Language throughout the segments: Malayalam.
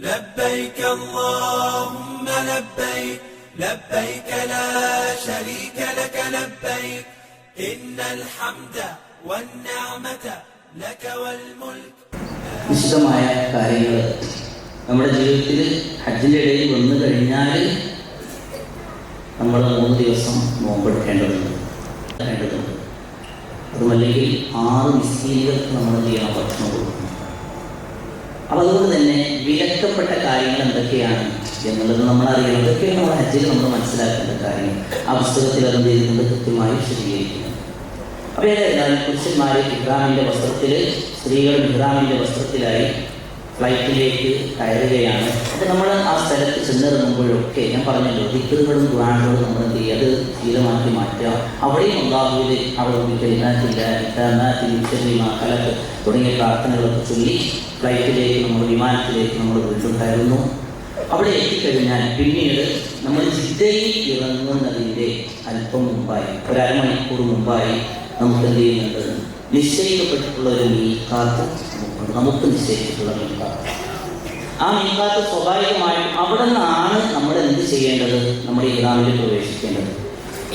لبيك اللهم لبيك لبيك لا شريك لك لبيك إن الحمد والنعمة لك والملك. വിശദമായ കാര്യങ്ങൾ നമ്മുടെ ജീവിതത്തിൽ ഹജ്ജിൻ്റെ ഇടയിൽ വന്നു കഴിഞ്ഞാൽ നമ്മൾ 3 ദിവസം നോമ്പെടുക്കേണ്ടതുണ്ട്. അതുമല്ലെങ്കിൽ 6 മിസ്കീനുകൾക്ക് നമ്മൾ ചെയ്യണം ഭക്ഷണം കൊടുക്കണം. അപ്പോൾ അതുകൊണ്ട് തന്നെ വിലക്കപ്പെട്ട കാര്യങ്ങൾ എന്തൊക്കെയാണ് എന്നുള്ളത് നമ്മൾ അറിയണം. ഇതൊക്കെയാണ് നമ്മൾ ഹജ്ജിൽ നമ്മൾ മനസ്സിലാക്കേണ്ട കാര്യങ്ങൾ. ആ പുസ്തകത്തിൽ അത് ചെയ്തുകൊണ്ട് കൃത്യമായി വിശദീകരിക്കുന്നത്. അപ്പോൾ ഏതായാലും പുരുഷന്മാർ ഇഹ്റാമിൻ്റെ വസ്ത്രത്തിൽ, സ്ത്രീകൾ ഇഹ്റാമിൻ്റെ വസ്ത്രത്തിലായി ഫ്ലൈറ്റിലേക്ക് കയറുകയാണ്. അപ്പോൾ നമ്മൾ ആ സ്ഥലത്ത് ചെന്നിറങ്ങുമ്പോഴൊക്കെ ഞാൻ പറഞ്ഞല്ലോ, ദിക്റുകളും ദുആകളും നമ്മൾ എന്ത് ചെയ്യുക, അത് ശീലമാക്കി മാറ്റുക. അവിടെയും അല്ലാഹുവിൽ തുടങ്ങിയ പ്രാർത്ഥനകളൊക്കെ ചൊല്ലി ഫ്ലൈറ്റിലേക്ക് നമ്മൾ വിമാനത്തിലേക്ക് നമ്മൾ വീണ്ടും കയറുന്നു. അവിടെ എത്തിക്കഴിഞ്ഞാൽ പിന്നീട് നമ്മൾ ജിദ്ദയിൽ ഇറങ്ങുന്നതിൻ്റെ അല്പം മുമ്പായി, ഒരു അരമണിക്കൂർ മുമ്പായി നമുക്ക് എന്ത് ചെയ്യുന്നുണ്ട്, നിശ്ചയിക്കപ്പെട്ടിട്ടുള്ള ഒരു മീഖാത്ത് നമുക്ക് നിശ്ചയിച്ചിട്ടുള്ള മീഖാത്ത്. ആ മീഖാത്ത് സ്വാഭാവികമായും അവിടെ നിന്നാണ് നമ്മൾ എന്ത് ചെയ്യേണ്ടത്, നമ്മുടെ ഇഹ്റാമിൽ പ്രവേശിക്കേണ്ടത്.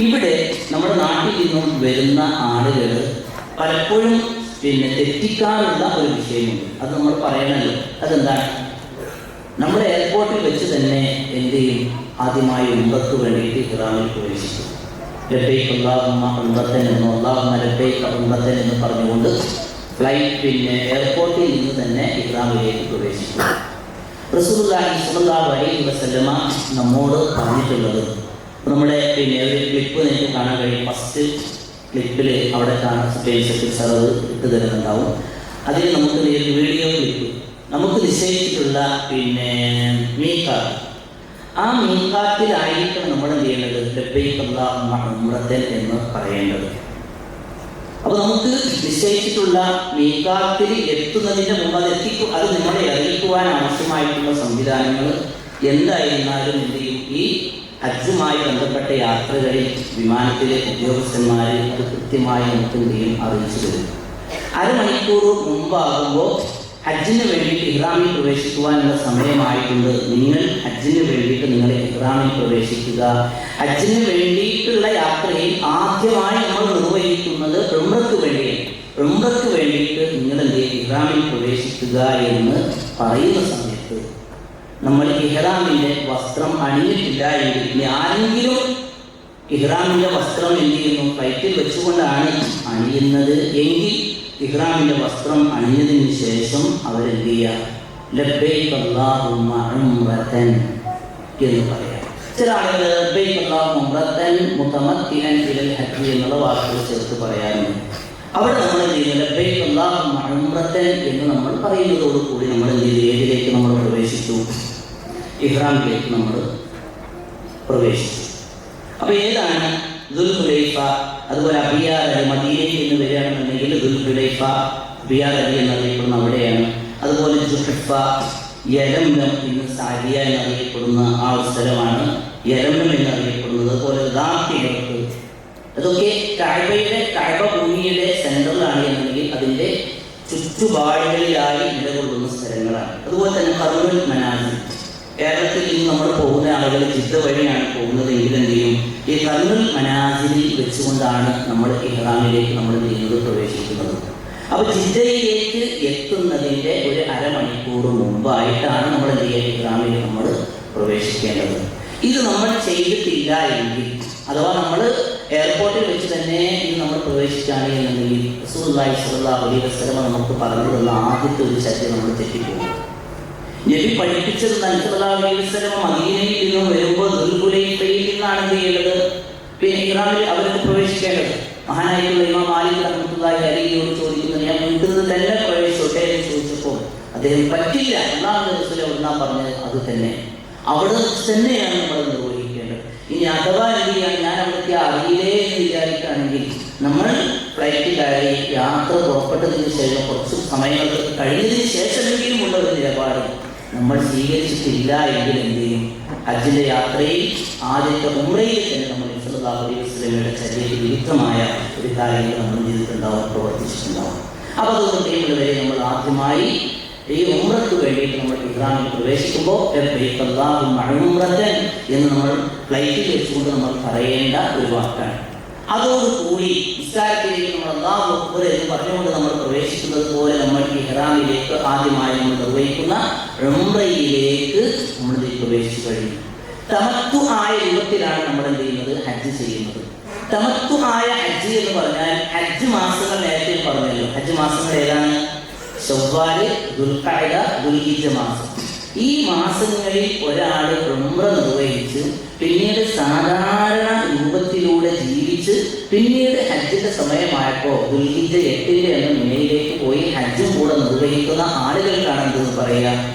ഇവിടെ നമ്മുടെ നാട്ടിൽ നിന്നും വരുന്ന ആളുകൾ പലപ്പോഴും തെറ്റിക്കാറുള്ള ഒരു വിഷയമുണ്ട്. അത് നമ്മൾ പറയണല്ലോ. അതെന്താണ്? നമ്മൾ എയർപോർട്ടിൽ വെച്ച് തന്നെ എന്ത് ചെയ്യും, ആദ്യമായി ഉംറക്ക് വേണ്ടിയിട്ട് ഇഹ്റാമിൽ പ്രവേശിക്കും. ലബ്ബൈക അല്ലാഹുമ്മ ഉംറത്തൻ എന്നോ അല്ലാഹുമ്മ ലബ്ബൈക ഉംറത്തൻ എന്ന് പറഞ്ഞുകൊണ്ട് ഫ്ലൈറ്റ് എയർപോർട്ടിൽ നിന്ന് തന്നെ ഇഹ്റാമിലേക്ക് പ്രവേശിക്കും. റസൂലുള്ളാഹി സ്വല്ലല്ലാഹു അലൈഹി വസല്ലമ നമ്മോട് പറഞ്ഞിട്ടുള്ളത്, നമ്മുടെ ഒരു ക്ലിപ്പ് നിങ്ങൾക്ക് കാണാൻ കഴിയും. ഫസ്റ്റ് ക്ലിപ്പിൽ അവിടെ കാണാൻ സർവ് ഇട്ട് തരുന്നുണ്ടാവും. അതിൽ നമുക്ക് വീഡിയോ ക്ലിപ്പ് നമുക്ക് നിശ്ചയിച്ചിട്ടുള്ള മീഖാത്ത്, ആ മീഖാത്തിലായിരിക്കണം നമ്മൾ എന്ത് ചെയ്യേണ്ടത്, ലബ്ബൈക അല്ലാഹുമ്മ ഉംറത്തൻ എന്ന് പറയേണ്ടത്. അപ്പോൾ നമുക്ക് നിശ്ചയിച്ചിട്ടുള്ള മീഖാത്തിൽ എത്തുന്നതിൻ്റെ മുമ്പ് അത് നമ്മളെ അറിയിക്കുവാൻ ആവശ്യമായിട്ടുള്ള സംവിധാനങ്ങൾ എന്തായിരുന്നാലും എന്ത് ചെയ്യും, ഈ ഹജ്ജുമായി ബന്ധപ്പെട്ട യാത്രകളിൽ വിമാനത്തിലെ ഉദ്യോഗസ്ഥന്മാർ അത് കൃത്യമായി നമുക്ക് എന്ത് ചെയ്യും, അറിയിച്ചു തരും. അരമണിക്കൂർ മുമ്പാകുമ്പോൾ ഹജ്ജിന് വേണ്ടിയിട്ട് ഇഹ്റാമിൽ പ്രവേശിക്കുവാനുള്ള സമയമായിട്ടുണ്ട്. നിങ്ങൾ ഹജ്ജിന് വേണ്ടിയിട്ട് നിങ്ങൾ ഇഹ്റാമിൽ പ്രവേശിക്കുക. ഹജ്ജിന് വേണ്ടിയിട്ടുള്ള യാത്രയിൽ ആദ്യമായി നമ്മൾ നിർവഹിക്കുന്നത് ഉംറയ്ക്ക് വേണ്ടിയാണ്. ഉംറയ്ക്ക് വേണ്ടിയിട്ട് നിങ്ങൾ എന്ത് ചെയ്യും, ഇഹ്റാമിൽ പ്രവേശിക്കുക എന്ന് പറയുന്ന സമയത്ത് നമ്മൾ ഇഹ്റാമിൻ്റെ വസ്ത്രം അണിഞ്ഞിട്ടില്ല എങ്കിൽ, ആരെങ്കിലും ഇഹ്റാമിൻ്റെ വസ്ത്രം എന്ത് ചെയ്യുന്നു, ഫ്ലൈറ്റിൽ വെച്ചുകൊണ്ടാണ് അണിയുന്നത് എങ്കിൽ ഇഹ്റാമിൻ്റെ വസ്ത്രം അണിഞ്ഞതിന് ശേഷം അവരെന്ത് ചെയ്യുക, ലബ്ബൈക അല്ലാഹുമ്മ ഉംറത്തൻ എന്ന് പറയാം. ചില ആളുകൾ ലബ്ബൈക അല്ലാഹുമ്മ ഉംറത്തൻ മുതമത്തിഅൻ ഇലൽ ഹജ്ജ് എന്നുള്ള വാക്കുകൾ ചേർത്ത് പറയാറുണ്ട്. അവിടെ നമ്മൾ എന്ത് ചെയ്യുന്നു, ലബ്ബൈക അല്ലാഹുമ്മ ഉംറത്തൻ എന്ന് നമ്മൾ പറയുന്നതോടുകൂടി നമ്മൾ എന്ത് ചെയ്തു, ഏതിലേക്ക് നമ്മൾ പ്രവേശിച്ചു, ഇഹ്റാമിലേക്ക് നമ്മൾ പ്രവേശിച്ചു. അപ്പോൾ ഏതാണ് ദുൽഹുലൈഫ, അതുപോലെ അബിയാർ അലി, മദീനയിൽ നിന്ന് വരികയാണെന്നുണ്ടെങ്കിൽ ദുൽഹുലൈഫ അബിയാർ അലി എന്നറിയപ്പെടുന്ന അവിടെയാണ്. അതുപോലെ ജുഹഫ, യലംലം ഇന്ന് സാരിയ എന്നറിയപ്പെടുന്ന ആ ഒരു സ്ഥലമാണ് യലംലം എന്നറിയപ്പെടുന്നത്. അതുപോലെ ദാഖിഹത്ത്, അതൊക്കെ കഅബ ഭൂമിയുടെ സെൻട്രലാണ് എന്നുണ്ടെങ്കിൽ അതിൻ്റെ ചുറ്റുപാടുകളിലായി നിലകൊള്ളുന്ന സ്ഥലങ്ങളാണ്. അതുപോലെ തന്നെ കർനുൽ മനാസിൽ, കേരളത്തിൽ നിന്ന് നമ്മൾ പോകുന്ന ആളുകൾ ജിദ്ദ വഴിയാണ് പോകുന്നതെങ്കിൽ എന്ത് ചെയ്യും, ഈ കർനുൽ മനാസിലിൽ വെച്ചുകൊണ്ടാണ് നമ്മൾ ഇഹ്റാമിലേക്ക് നമ്മൾ ചെയ്യുന്നത്, പ്രവേശിക്കുന്നത്. അപ്പോൾ ജിദ്ദയിലേക്ക് എത്തുന്നതിൻ്റെ ഒരു അരമണിക്കൂർ മുമ്പായിട്ടാണ് നമ്മൾ എന്ത് ചെയ്യുക, ഇഹ്റാമിൽ നമ്മൾ പ്രവേശിക്കേണ്ടത്. ഇത് നമ്മൾ ചെയ്തിട്ടില്ല എങ്കിൽ, അഥവാ നമ്മൾ എയർപോർട്ടിൽ വെച്ച് തന്നെ ഇത് നമ്മൾ പ്രവേശിക്കുകയാണ് എന്നുണ്ടെങ്കിൽ റസൂലുള്ളാഹി സ്വല്ലല്ലാഹു അലൈഹി വസല്ലം നമുക്ക് പറഞ്ഞു തന്ന ആദ്യത്തെ ഒരു ചര്യ നമ്മൾ തെറ്റിപ്പോകും. നബി പഠിപ്പിച്ചത് സല്ലല്ലാഹു അലൈഹി വസല്ലം മദീനയിൽ നിന്നും വരുമ്പോൾ ദുൽഹുലൈഫയിൽ നിന്നാണ് എന്ത് ചെയ്യേണ്ടത്, ഇഹ്റാമിൽ അവർക്ക് പ്രവേശിക്കേണ്ടത്. മഹാനായിട്ടുള്ള ഇമാം മാലിക് റഹ്മത്തുള്ളാഹി അലൈഹിയോട് ചോദിക്കുന്നത്, ഞാൻ വീട്ടിൽ നിന്ന് തന്നെ പ്രവേശിച്ചോട്ടെ എന്ന് ചോദിച്ചപ്പോൾ അദ്ദേഹം പറ്റില്ല, അല്ലാഹുവിന്റെ റസൂൽ എവിടുന്നാ പറഞ്ഞത് അത് തന്നെ, അവിടെ തന്നെയാണ് നമ്മൾ നിർവഹിക്കേണ്ടത്. ഇനി അഥവാ എന്ത് ചെയ്യാൻ, ഞാൻ അവിടുത്തെ അറിയില്ലേ എന്ന് വിചാരിക്കുകയാണെങ്കിൽ നമ്മൾ ഫ്ലൈറ്റിൽ കയറി യാത്ര പുറപ്പെട്ടതിന് ശേഷം കുറച്ച് സമയങ്ങൾ കഴിഞ്ഞതിന് ശേഷമെങ്കിലും ഉള്ള ഒരു നിലപാട് നമ്മൾ സ്വീകരിച്ചിട്ടില്ല എങ്കിൽ എന്ത് ചെയ്യും, ഹജ്ജിൻ്റെ യാത്രയിൽ ആദ്യത്തെ ഉംറയിൽ തന്നെ നമ്മൾ സല്ലല്ലാഹു അലൈഹി വസല്ലമയുടെ ചര്യയ്ക്ക് വിരുദ്ധമായ ഒരു കാര്യങ്ങൾ നമ്മൾ ചെയ്തിട്ടുണ്ടാവും, പ്രവർത്തിച്ചിട്ടുണ്ടാവും. അപ്പോൾ അതുകൊണ്ട് വരെ നമ്മൾ ആദ്യമായി ഈ ഉംറയ്ക്ക് വേണ്ടിയിട്ട് നമ്മൾ ഇഹ്റാമിൽ പ്രവേശിക്കുമ്പോൾ ലബ്ബൈക അല്ലാഹുമ്മ ഉംറതൻ എന്ന് നമ്മൾ ഫ്ലൈറ്റിൽ വെച്ചുകൊണ്ട് നമ്മൾ പറയേണ്ട ഒരു വാക്കാണ്. അതോടുകൂടി നിസ്കാരത്തിലേക്ക് നമ്മൾ അല്ലാഹു അക്ബർ എന്ന് പറഞ്ഞുകൊണ്ട് നമ്മൾ പ്രവേശിക്കുന്നത് പോലെ നമ്മൾ ഇഹ്റാമിലേക്ക് ആദ്യമായി നമ്മൾ നിർവഹിക്കുന്ന ഉംറയിലേക്ക് നമ്മൾ പ്രവേശിച്ചു കഴിഞ്ഞു. തമത്തു ആയ രൂപത്തിലാണ് നമ്മൾ എന്ത് ചെയ്യുന്നത്? ഹജ്ജ് ചെയ്യുന്നത്. തമത്തു ആയ ഹജ്ജ് എന്ന് പറഞ്ഞാൽ ഹജ്ജ് മാസങ്ങൾ നേരത്തെ പറഞ്ഞല്ലോ. ഹജ്ജ് മാസങ്ങൾ ഏതാണ്? ശവ്വാല്, ദുൽഖഅദ, ദുൽഹിജ്ജ മാസം. ഈ മാസങ്ങളിൽ ഒരാൾ ഉംറ നിർവഹിച്ച് പിന്നീട് സാധാരണ രൂപത്തിലൂടെ ജീവിച്ച് പിന്നീട് ഹജ്ജിന്റെ സമയമായപ്പോൾ ദുൽഹിജ്ജ 8 എന്ന മിനയിലേക്ക് പോയി ഹജ്ജും കൂടെ നിർവഹിക്കുന്ന ആളുകൾക്കാണ് എന്തെന്ന് പറയുക?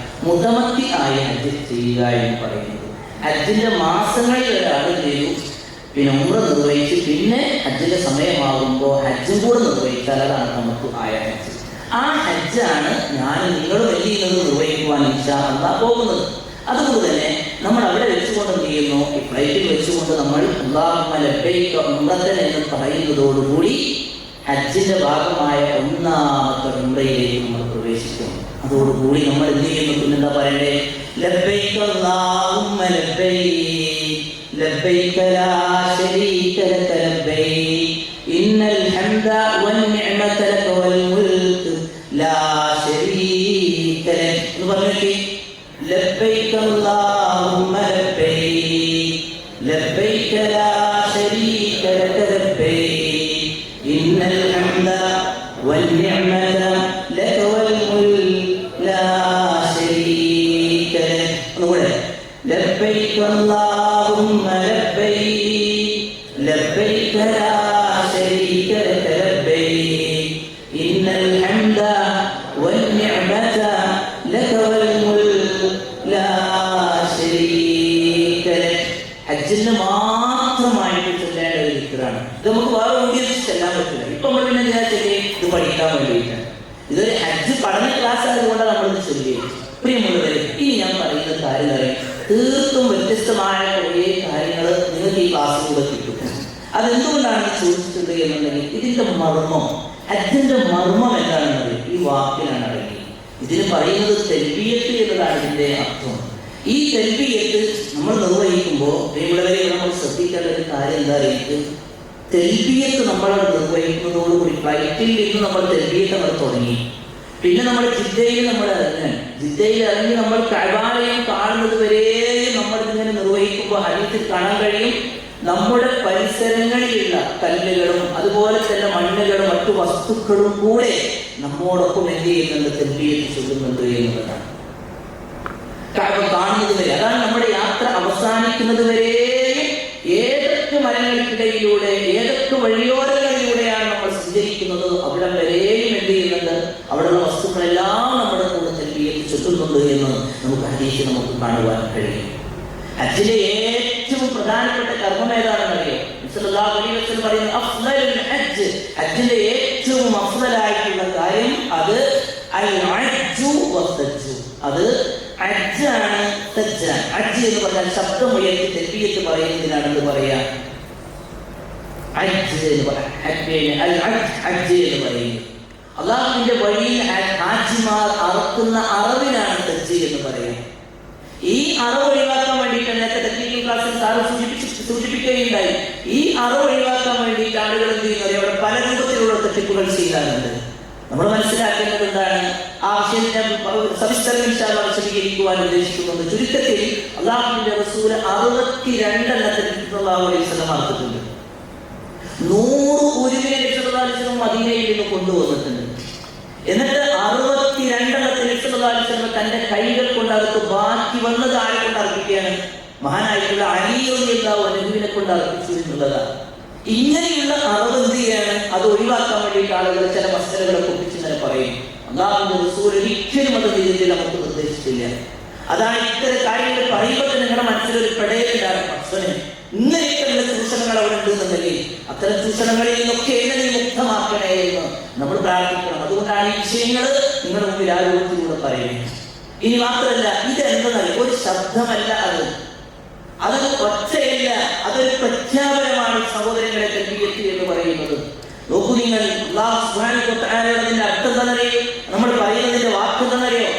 മുതമത്തി ആയ ഹജ്ജ് ചെയ്യുക എന്ന് പറയുന്നത്. ഹജ്ജിന്റെ മാസങ്ങളിൽ ഒരാൾ ചെയ്തു, പിന്നെ ഉംറ നിർവഹിച്ച് പിന്നെ ഹജ്ജിന്റെ സമയമാകുമ്പോൾ ഹജ്ജും കൂടെ നിർവഹിച്ചാൽ അതാണ് നമുക്ക് ആയ ഹജ്ജ്. ആ ഹജ്ജാണ് ഞാൻ നിങ്ങളും എന്ത് ചെയ്യുന്നത്? നിർവഹിക്കുവാൻ ഇൻഷാ അല്ലാഹ് പോകുന്നത്. അതുകൊണ്ട് തന്നെ നമ്മൾ അവിടെ വെച്ചുകൊണ്ട് എന്ത് ചെയ്യുന്നു? ഈ ഫ്ലൈറ്റിൽ വെച്ചുകൊണ്ട് നമ്മൾ അല്ലാഹുമ്മ ലബ്ബൈക ഉംറതൻ എന്ന് പറയുന്നതോടുകൂടി ഹജ്ജിന്റെ ഭാഗമായ ഒന്നാമത്തെ ഉംറയിലേക്ക് നമ്മൾ പ്രവേശിക്കുന്നു. അതോടുകൂടി നമ്മൾ എന്ത് ചെയ്യുന്നു? പിന്നെന്താ പറയണ്ടേ? ലബ്ബൈക അല്ലാഹുമ്മ ലബ്ബൈക ലബ്ബൈക ലാ ശരീക ലക ലബ്ബൈക ഇന്നൽ ഹംദ വന്നിഅമത ലക വൽ മുൽക്ക് ലാ ശരീക ലക എന്ന് പറഞ്ഞിട്ട് ലബ്ബൈക അല്ലാഹുമ്മ ലബ്ബൈക ലബ്ബൈക ലാ ശരീക ലക ലബ്ബൈക ഇന്നൽ ഹംദ വന്നിഅമത ലക വൽ മുൽക്ക് ലാ ശരീക ലക. ഒന്നുകൂടെ ലബ്ബൈക അല്ലാഹുമ്മ ലബ്ബൈക ലബ്ബൈക ലാ ശരീക ലക ലബ്ബൈക ഇന്നൽ ഹംദ വന്നിഅമത ലക വൽ മുൽക്ക് ലാ ശരീക ലക. ഹജ്ജിന് മാത്രമായിട്ട് ചൊല്ലേണ്ട ഒരു ദിക്റാണ്. ഇത് നമുക്ക് വേറെ ഒന്നിനും ചെല്ലാൻ പറ്റില്ല. ഇപ്പൊ നമ്മൾ പിന്നെ വിചാരിച്ചേ ഇത് പഠിക്കാൻ വേണ്ടിയിട്ടാണ്. ഇതൊരു ഹജ്ജ് പഠന ക്ലാസ് ആയതുകൊണ്ടാണ് നമ്മളിത് ചൊല്ലിയത്. പ്രിയമുള്ളവരെ, ഇനി ഞാൻ പറയുന്ന കാര്യം തീർത്തും വ്യത്യസ്തമായ കുറേ കാര്യങ്ങൾ നിങ്ങൾക്ക് ഈ ക്ലാസ്സിലൂടെ കിട്ടും. അതെന്തുകൊണ്ടാണ് ചോദിച്ചിട്ടുണ്ട് എന്നുണ്ടെങ്കിൽ ഇതിന്റെ മർമ്മം, ഹജ്ജിന്റെ മർമ്മം എന്താണെന്നത് ഈ വാക്കിലാണ് അടങ്ങി. ഇതിന് പറയുന്നത് തൽബിയത്ത് എന്നതാണ് ഇതിന്റെ അർത്ഥം. ഈ തൽബിയത്ത് നമ്മൾ നിർവഹിക്കുമ്പോൾ പ്രിയമുള്ളവരെ നമ്മൾ ശ്രദ്ധിക്കേണ്ട ഒരു കാര്യം എന്താ പറയുന്നത്? തൽബിയത്ത് നമ്മൾ നിർവഹിക്കുന്നതോടുകൂടി ഫ്ലൈറ്റിൽ നിന്ന് നമ്മൾ തൽബിയത്ത് നമ്മൾ തുടങ്ങി. പിന്നെ നമ്മൾ ജിദ്ദയിൽ നമ്മൾ ഇറങ്ങാൻ, ജിദ്ദയിൽ ഇറങ്ങി നമ്മൾ കഅബാലയം കാണുന്നത് വരെയും നമ്മൾ ഇങ്ങനെ നിർവഹിക്കുമ്പോൾ ഹദീസിൽ കാണാൻ കഴിയും നമ്മുടെ പരിസരങ്ങളിലുള്ള കല്ലുകളും അതുപോലെ തന്നെ മണ്ണുകളും മറ്റു വസ്തുക്കളും കൂടെ നമ്മോടൊപ്പം എന്ത് ചെയ്യുന്നുണ്ട്? തൽബിയത്ത് ചൊല്ലുന്നുണ്ട് എന്നുള്ളതാണ്. കഅബ കാണുന്നത് വരെ, അതാണ് നമ്മുടെ യാത്ര അവസാനിക്കുന്നത് വരെയും ഏതൊക്കെ മരങ്ങൾക്കിടയിലൂടെ ഏതൊക്കെ വഴിയോരങ്ങളിലൂടെയാണ് നമ്മൾ സഞ്ചരിക്കുന്നത് അവിടെ വരെയും എന്ത് ചെയ്യുന്നുണ്ട്? അവിടെയുള്ള വസ്തുക്കളെല്ലാം നമ്മുടെ കൂടെ തൽബിയത്ത് ചൊല്ലുന്നുണ്ട് എന്ന് നമുക്ക് ഹദീസിൽ നമുക്ക് കാണുവാൻ കഴിയും. ഹജ്ജിലെ ഏറ്റവും പ്രധാനപ്പെട്ട കർമ്മം ഏതാണെന്നറിയോ? സല്ലല്ലാഹു അലൈഹി വസല്ലം പറയുന്നു അഫ്ളലുൽ ഹജ്ജ്, ഹജ്ജിന്റെ ഏറ്റവും അഫ്ളലായിട്ടുള്ള കാര്യം അത് അൽ ഹജ്ജു വസ്സജ്ജു, അത് ഹജ്ജാണ്. സജ്ജാൻ ഹജ്ജ് എന്ന് പറഞ്ഞാൽ ശബ്ദം ഉയർത്തി തൽബിയത്ത് പറയുന്നതിനാണെന്ന് പറയാ. ഹജ്ജ് എന്ന് പറയാം, ഹജ്ജ് എന്ന് പറയുന്നത് അല്ലാഹുവിന്റെ വഴിയിൽ ഹാജിമാർ അറക്കുന്ന അറവിനാണ് ഹജ്ജ് എന്ന് പറയാം. ഈ അറവ് ഒഴിവാക്കാൻ വേണ്ടിയിട്ട് നേരത്തെ ടെക്നിക്കൽ ക്ലാസ്സിൽ സാറ് സൂചിപ്പിക്കുകയുണ്ടായി. ഈ അറവ് ഒഴിവാക്കാൻ വേണ്ടിയിട്ട് ആളുകൾ എന്ത് ചെയ്യുന്നത്? അവിടെ പല രൂപത്തിലുള്ള തെറ്റിപ്പുകൾ ചെയ്യാറുണ്ട്. നമ്മൾ മനസ്സിലാക്കേണ്ടത് എന്താണ്? ആ വിഷയം ഞാൻ സവിസ്തരം വിശദീകരിക്കുവാൻ ഉദ്ദേശിക്കുന്നുണ്ട്. ചുരുക്കത്തിൽ അല്ലാഹുവിന്റെ റസൂൽ 62 സല്ലല്ലാഹു അലൈഹി വസല്ലം അർപ്പിച്ചിട്ടുണ്ട്. 100 ഉരുവിനെ സല്ലല്ലാഹു അലൈഹി വസല്ലം മദീനയിൽ നിന്ന് കൊണ്ടുവന്നിട്ടുണ്ട്. എന്നിട്ട് 62 സല്ലല്ലാഹു അലൈഹി വസല്ലം തന്റെ കൈകൾ കൊണ്ട് അറുത്ത് ബാക്കി വന്നത് ആരെ കൊണ്ട് അർപ്പിക്കുകയാണ്? മഹാനായിട്ടുള്ള അലി റളിയല്ലാഹു അൻഹുവിനെ കൊണ്ട് അർപ്പിച്ചു എന്നുള്ളതാണ്. ഇങ്ങനെയുള്ള അറവ് എന്ത് ചെയ്യാണ്? അത് ഒഴിവാക്കാൻ വേണ്ടിയിട്ട് ആളുകൾ ചില മസലകളെ കുറിച്ച് ഇങ്ങനെ പറയും. അല്ലാഹുവിന്റെ റസൂൽ ഒരിക്കലും അത് രീതിയിൽ നമുക്ക് നിർദ്ദേശിച്ചില്ല. അതാണ് ഇത്തരം കാര്യങ്ങൾ പറയുമ്പോൾ നിങ്ങളുടെ മനസ്സിലൊരു പെടയിലുണ്ടാകും. ഭക്ഷണം ഇങ്ങനെയൊക്കെയുള്ള ചൂഷണങ്ങൾ അവിടെ ഉണ്ടെന്നുണ്ടെങ്കിൽ അത്തരം ചൂഷണങ്ങളിൽ നിന്നൊക്കെ എങ്ങനെ മുക്തമാക്കണേ എന്ന് നമ്മൾ പ്രാർത്ഥിക്കണം. അതുകൊണ്ടാണ് ഈ വിഷയങ്ങൾ നിങ്ങളുടെ മുമ്പിൽ ആ രൂപത്തിലൂടെ പറയുന്നത്. ഇനി മാത്രമല്ല, ഇതെന്തെന്നല്ല, ഒരു ശബ്ദമല്ല, അതൊരു ഒച്ചയല്ല, അതൊരു പ്രഖ്യാപനമാണ് സഹോദരങ്ങളെ തൽബിയത്ത് എന്ന് പറയുന്നത്. നോക്കൂ നിങ്ങൾ, അല്ലാഹു സുബ്ഹാനഹു വ തആലയുടെ അർത്ഥം എന്താണെന്നറിയോ? നമ്മൾ പറയുന്നതിന്റെ വാക്ക് എന്താണെന്നറിയോ?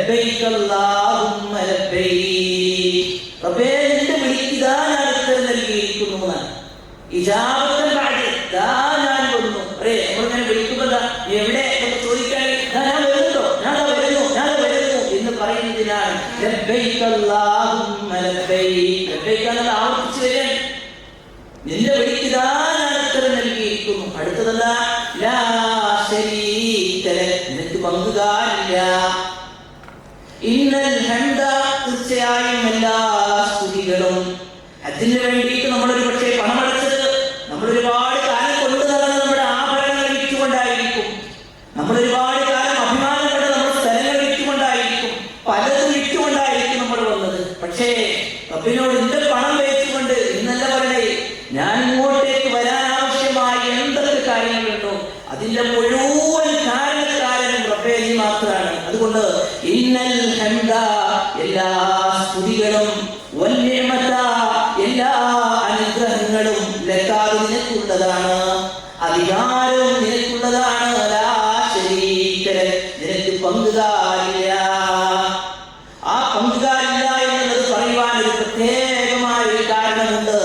ലബ്ബൈക അല്ലാഹുമ്മ ലബ്ബൈക. റബ്ബേ നിന്റെ വിളിക്കിതാ ഞാൻ ഉത്തരം നൽകിയിരിക്കുന്നു എന്നാണ്. ഇജാബത്തൻ ബഅദ് ദാ ഞാൻ വന്നു. നമ്മളിങ്ങനെ വിളിക്കുമ്പോൾ എവിടെ എന്ന് ചോദിക്കാൻ ഞാൻ വരുന്നുണ്ടോ, ഞാൻ വരുന്നു എന്ന് പറയുന്നതിനാണ് ലബ്ബൈക അല്ലാഹുമ്മ ലബ്ബൈക. ലബ്ബൈക എന്നത് ആവർത്തിച്ചു വരാൻ. നിന്റെ വിളിക്കിതാ ഞാൻ ഉത്തരം നൽകിയിരിക്കുന്നു. അടുത്തതല്ല ലാ ശരീക ലക, നിനക്ക് പങ്കുകാരില്ല. ഇന്നൽ ഹംദ, തീർച്ചയായും എല്ലാ സ്തുതികളും. അതിന് വേണ്ടിയിട്ട് നമ്മളൊരു പക്ഷേ പണമടച്ചത്, നമ്മൾ ഒരുപാട് കാലം കൊണ്ടു നടന്ന നമ്മുടെ ആഭരണങ്ങൾ വിറ്റുകൊണ്ടായിരിക്കും, നമ്മൾ ഒരുപാട് കാലം അഭിമാനപ്പെട്ട നമ്മുടെ സ്ഥലങ്ങൾ വിറ്റുകൊണ്ടായിരിക്കും, പലതും വിറ്റുകൊണ്ടായിരിക്കും നമ്മൾ വന്നത്. പക്ഷേ റബ്ബിനോട് ഇന്റെ പണം വെച്ചുകൊണ്ട് ഇന്നല്ല പറയണേ, ഞാൻ ഇങ്ങോട്ടേക്ക് വരാൻ ആവശ്യമായ എന്തൊക്കെ കാര്യങ്ങളുണ്ടോ അതിന്റെ മുഴുവൻ കാരണക്കാരനും റബ്ബേ നീ മാത്രമാണ്. അതുകൊണ്ട് ഇന്നൽ ഹംദ, എല്ലാ സ്തുതികളും, വൽ നിഅമത, എല്ലാ അനുഗ്രഹങ്ങളും ലക്കാതെ നിനക്കുള്ളതാണ്, അധികാരവും നിനക്കുള്ളതാണ്. ലാ ശരീക ലക, നിനക്ക് പങ്കുകാരില്ല. ആ പങ്കുകാരില്ല എന്നുള്ളത് പറയുവാൻ ഒരു പ്രത്യേകമായ ഒരു കാരണമുണ്ട്.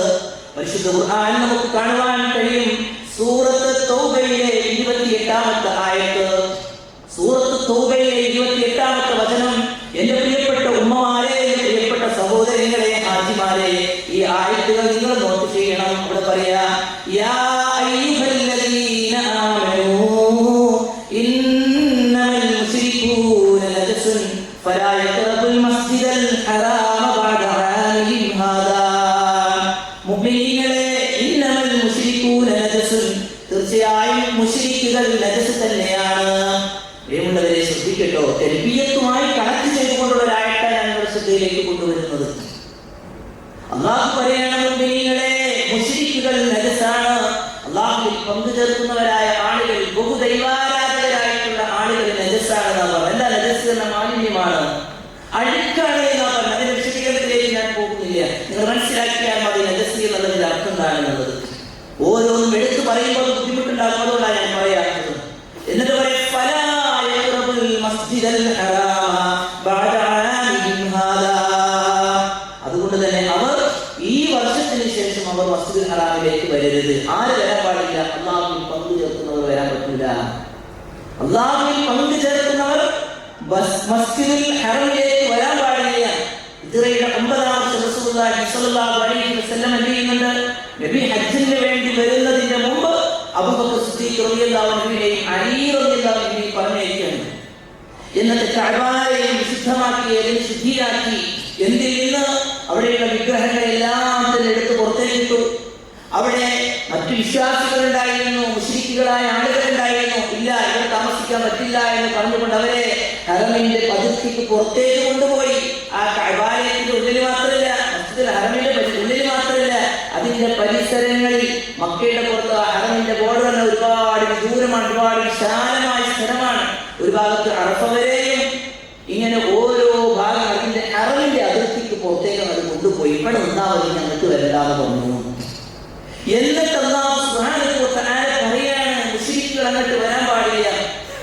പരിശുദ്ധ ഖുർആൻ നമുക്ക് കാണുവാൻ കഴിയും. സൂറത്ത് തൗബയിലെ 28-ാമത്തെ ആയത്ത്, സൂറത്ത് തൗബയിലെ 28-ാമത്തെ വചനം. എന്റെ പ്രിയപ്പെട്ട ഉമ്മമാരെ, എന്റെ പ്രിയപ്പെട്ട സഹോദരങ്ങളെ, ഹാജിമാരെ, ഈ ആയത്തുകൾ നിങ്ങൾ നോട്ട് ചെയ്യണം. ഇവിടെ പറയാ യാ അയ്യുഹല്ലദീന ആമനൂ ഇന്നമൽ മുശ്രികൂന നജസുൻ ഫലാ യഖറബുൽ മസ്ജിദൽ ഹറാമ ബഅദ ആമിഹിം ഹാദാ. മുഅ്മിനീങ്ങളെ, ഇന്നമൽ മുശ്രികൂന നജസുൻ, തീർച്ചയായും മുശ്രിക്കുകൾ നജസ് തന്നെയാണ്. പ്രിയമുള്ളവരെ ശ്രദ്ധിക്കട്ടോ, തൽബിയത്തുമായി കണക്ട് ചെയ്തുകൊണ്ടുള്ള ഒരായത്താണ് ഞാൻ നിങ്ങളുടെ ശ്രദ്ധയിലേക്ക് കൊണ്ടുവരുന്നത്. അല്ലാഹു പറയാണ്, മുഅ്മിനീങ്ങളെ, മുശ്രിക്കുകൾ നജസാണ്. അല്ലാഹുവിൽ പങ്കു ചേർക്കുന്നവരായ ആളുകൾ, ബഹുദൈവാരാധകരായിട്ടുള്ള ആളുകൾ നജസാണ് എന്നാണ് പറഞ്ഞത്. എന്താ നജസ് എന്ന മാലിന്യമാണ്, അഴുക്കാണ് എന്നാണ് പറഞ്ഞത്. അതിന്റെ വിശദീകരണത്തിലേക്ക് ഞാൻ പോകുന്നില്ല, നിങ്ങൾ മനസ്സിലാക്കിയാൽ മതി നജസ് എന്നുള്ളതിന്റെ അർത്ഥം എന്താണെന്നുള്ളത്. ഓരോന്നും എടുത്തു പറയുമ്പോൾ ബുദ്ധിമുട്ടുണ്ടാകുന്നതുകൊണ്ടാണ് ഞാൻ പറയാറുള്ളത്. എന്നിട്ട് പറയും ഫലാ യഖറബുൽ മസ്ജിദൽ ഹറാമ ബഅദ ആമിഹിം ഹാദാ. അതുകൊണ്ട് തന്നെ അവർ ഈ വർഷത്തിന് ശേഷം അവർ മസ്ജിദുൽ ഹറാമിലേക്ക് വരരുത്. ആര് വരാൻ പാടില്ല? അല്ലാഹുവിൽ പങ്കു ചേർക്കുന്നവർ വരാൻ പറ്റില്ല. അല്ലാഹുവിൽ പങ്കു ചേർക്കുന്നവർ മസ്ജിദുൽ ഹറമിലേക്ക് വരാൻ പാടില്ല. ഹിജ്റയുടെ 9-ാം വർഷം റസൂലുള്ളാഹി സ്വല്ലല്ലാഹു അലൈഹി വസല്ലം എന്ത് ചെയ്യുന്നുണ്ട്? നബി ഹജ്ജിന് വേണ്ടി വരുന്നതിന്റെ മുമ്പ് അബൂബക്കർ സിദ്ദീഖ് റളിയല്ലാഹു അൻഹുവിനെയും അലി റളിയല്ലാഹു അൻഹുവിനെയും പറഞ്ഞയക്കുകയാണ്. എന്നിട്ട് കഅബയെ വിശുദ്ധമാക്കി, അതിനെ ശുദ്ധിയാക്കി, എന്തിൽ നിന്ന്? അവിടെയുള്ള വിഗ്രഹങ്ങളെല്ലാം തന്നെ എടുത്ത് പുറത്തേക്കിട്ടു. അവിടെ മറ്റു വിശ്വാസികൾ ഉണ്ടായിരുന്നു, മുശ്രിക്കുകളായ ആളുകൾ ഉണ്ടായിരുന്നു. ഇല്ല, ഇവിടെ താമസിക്കാൻ പറ്റില്ല എന്ന് പറഞ്ഞുകൊണ്ട് അവരെ ഹറമിന്റെ അതിർത്തിക്ക് പുറത്തേക്ക് കൊണ്ടുപോയി. ആ കഅബയുടെ ഉള്ളിൽ മാത്രമല്ല, മസ്ജിദുൽ ഹറമിന്റെ ഉള്ളിൽ മാത്രമല്ല, അതിന്റെ പരിസരങ്ങളിൽ, മക്കയുടെ പുറത്ത് ഹറമിന്റെ ബോർഡർ തന്നെ ഒരുപാട് ദൂരമാണ്, ഒരുപാട് വിശാലമായ സ്ഥലമാണ്. ഒരു ഭാഗത്ത് അറഫ വരെയും, ഇങ്ങനെ ഓരോ ഭാഗം അതിന്റെ ഹറമിന്റെ അതിർത്തിക്ക് പുറത്തേക്ക് അത് കൊണ്ടുപോയി. ഇവിടെ ഒന്നാമത് ഞങ്ങൾക്ക് വരണ്ടാന്ന് പറഞ്ഞു. എന്നിട്ട് അല്ലാഹു സുബ്ഹാനഹു വ തആല പറയാണ്, മുശ്രിക്കുകൾ അങ്ങോട്ട് വരാൻ പാടില്ല.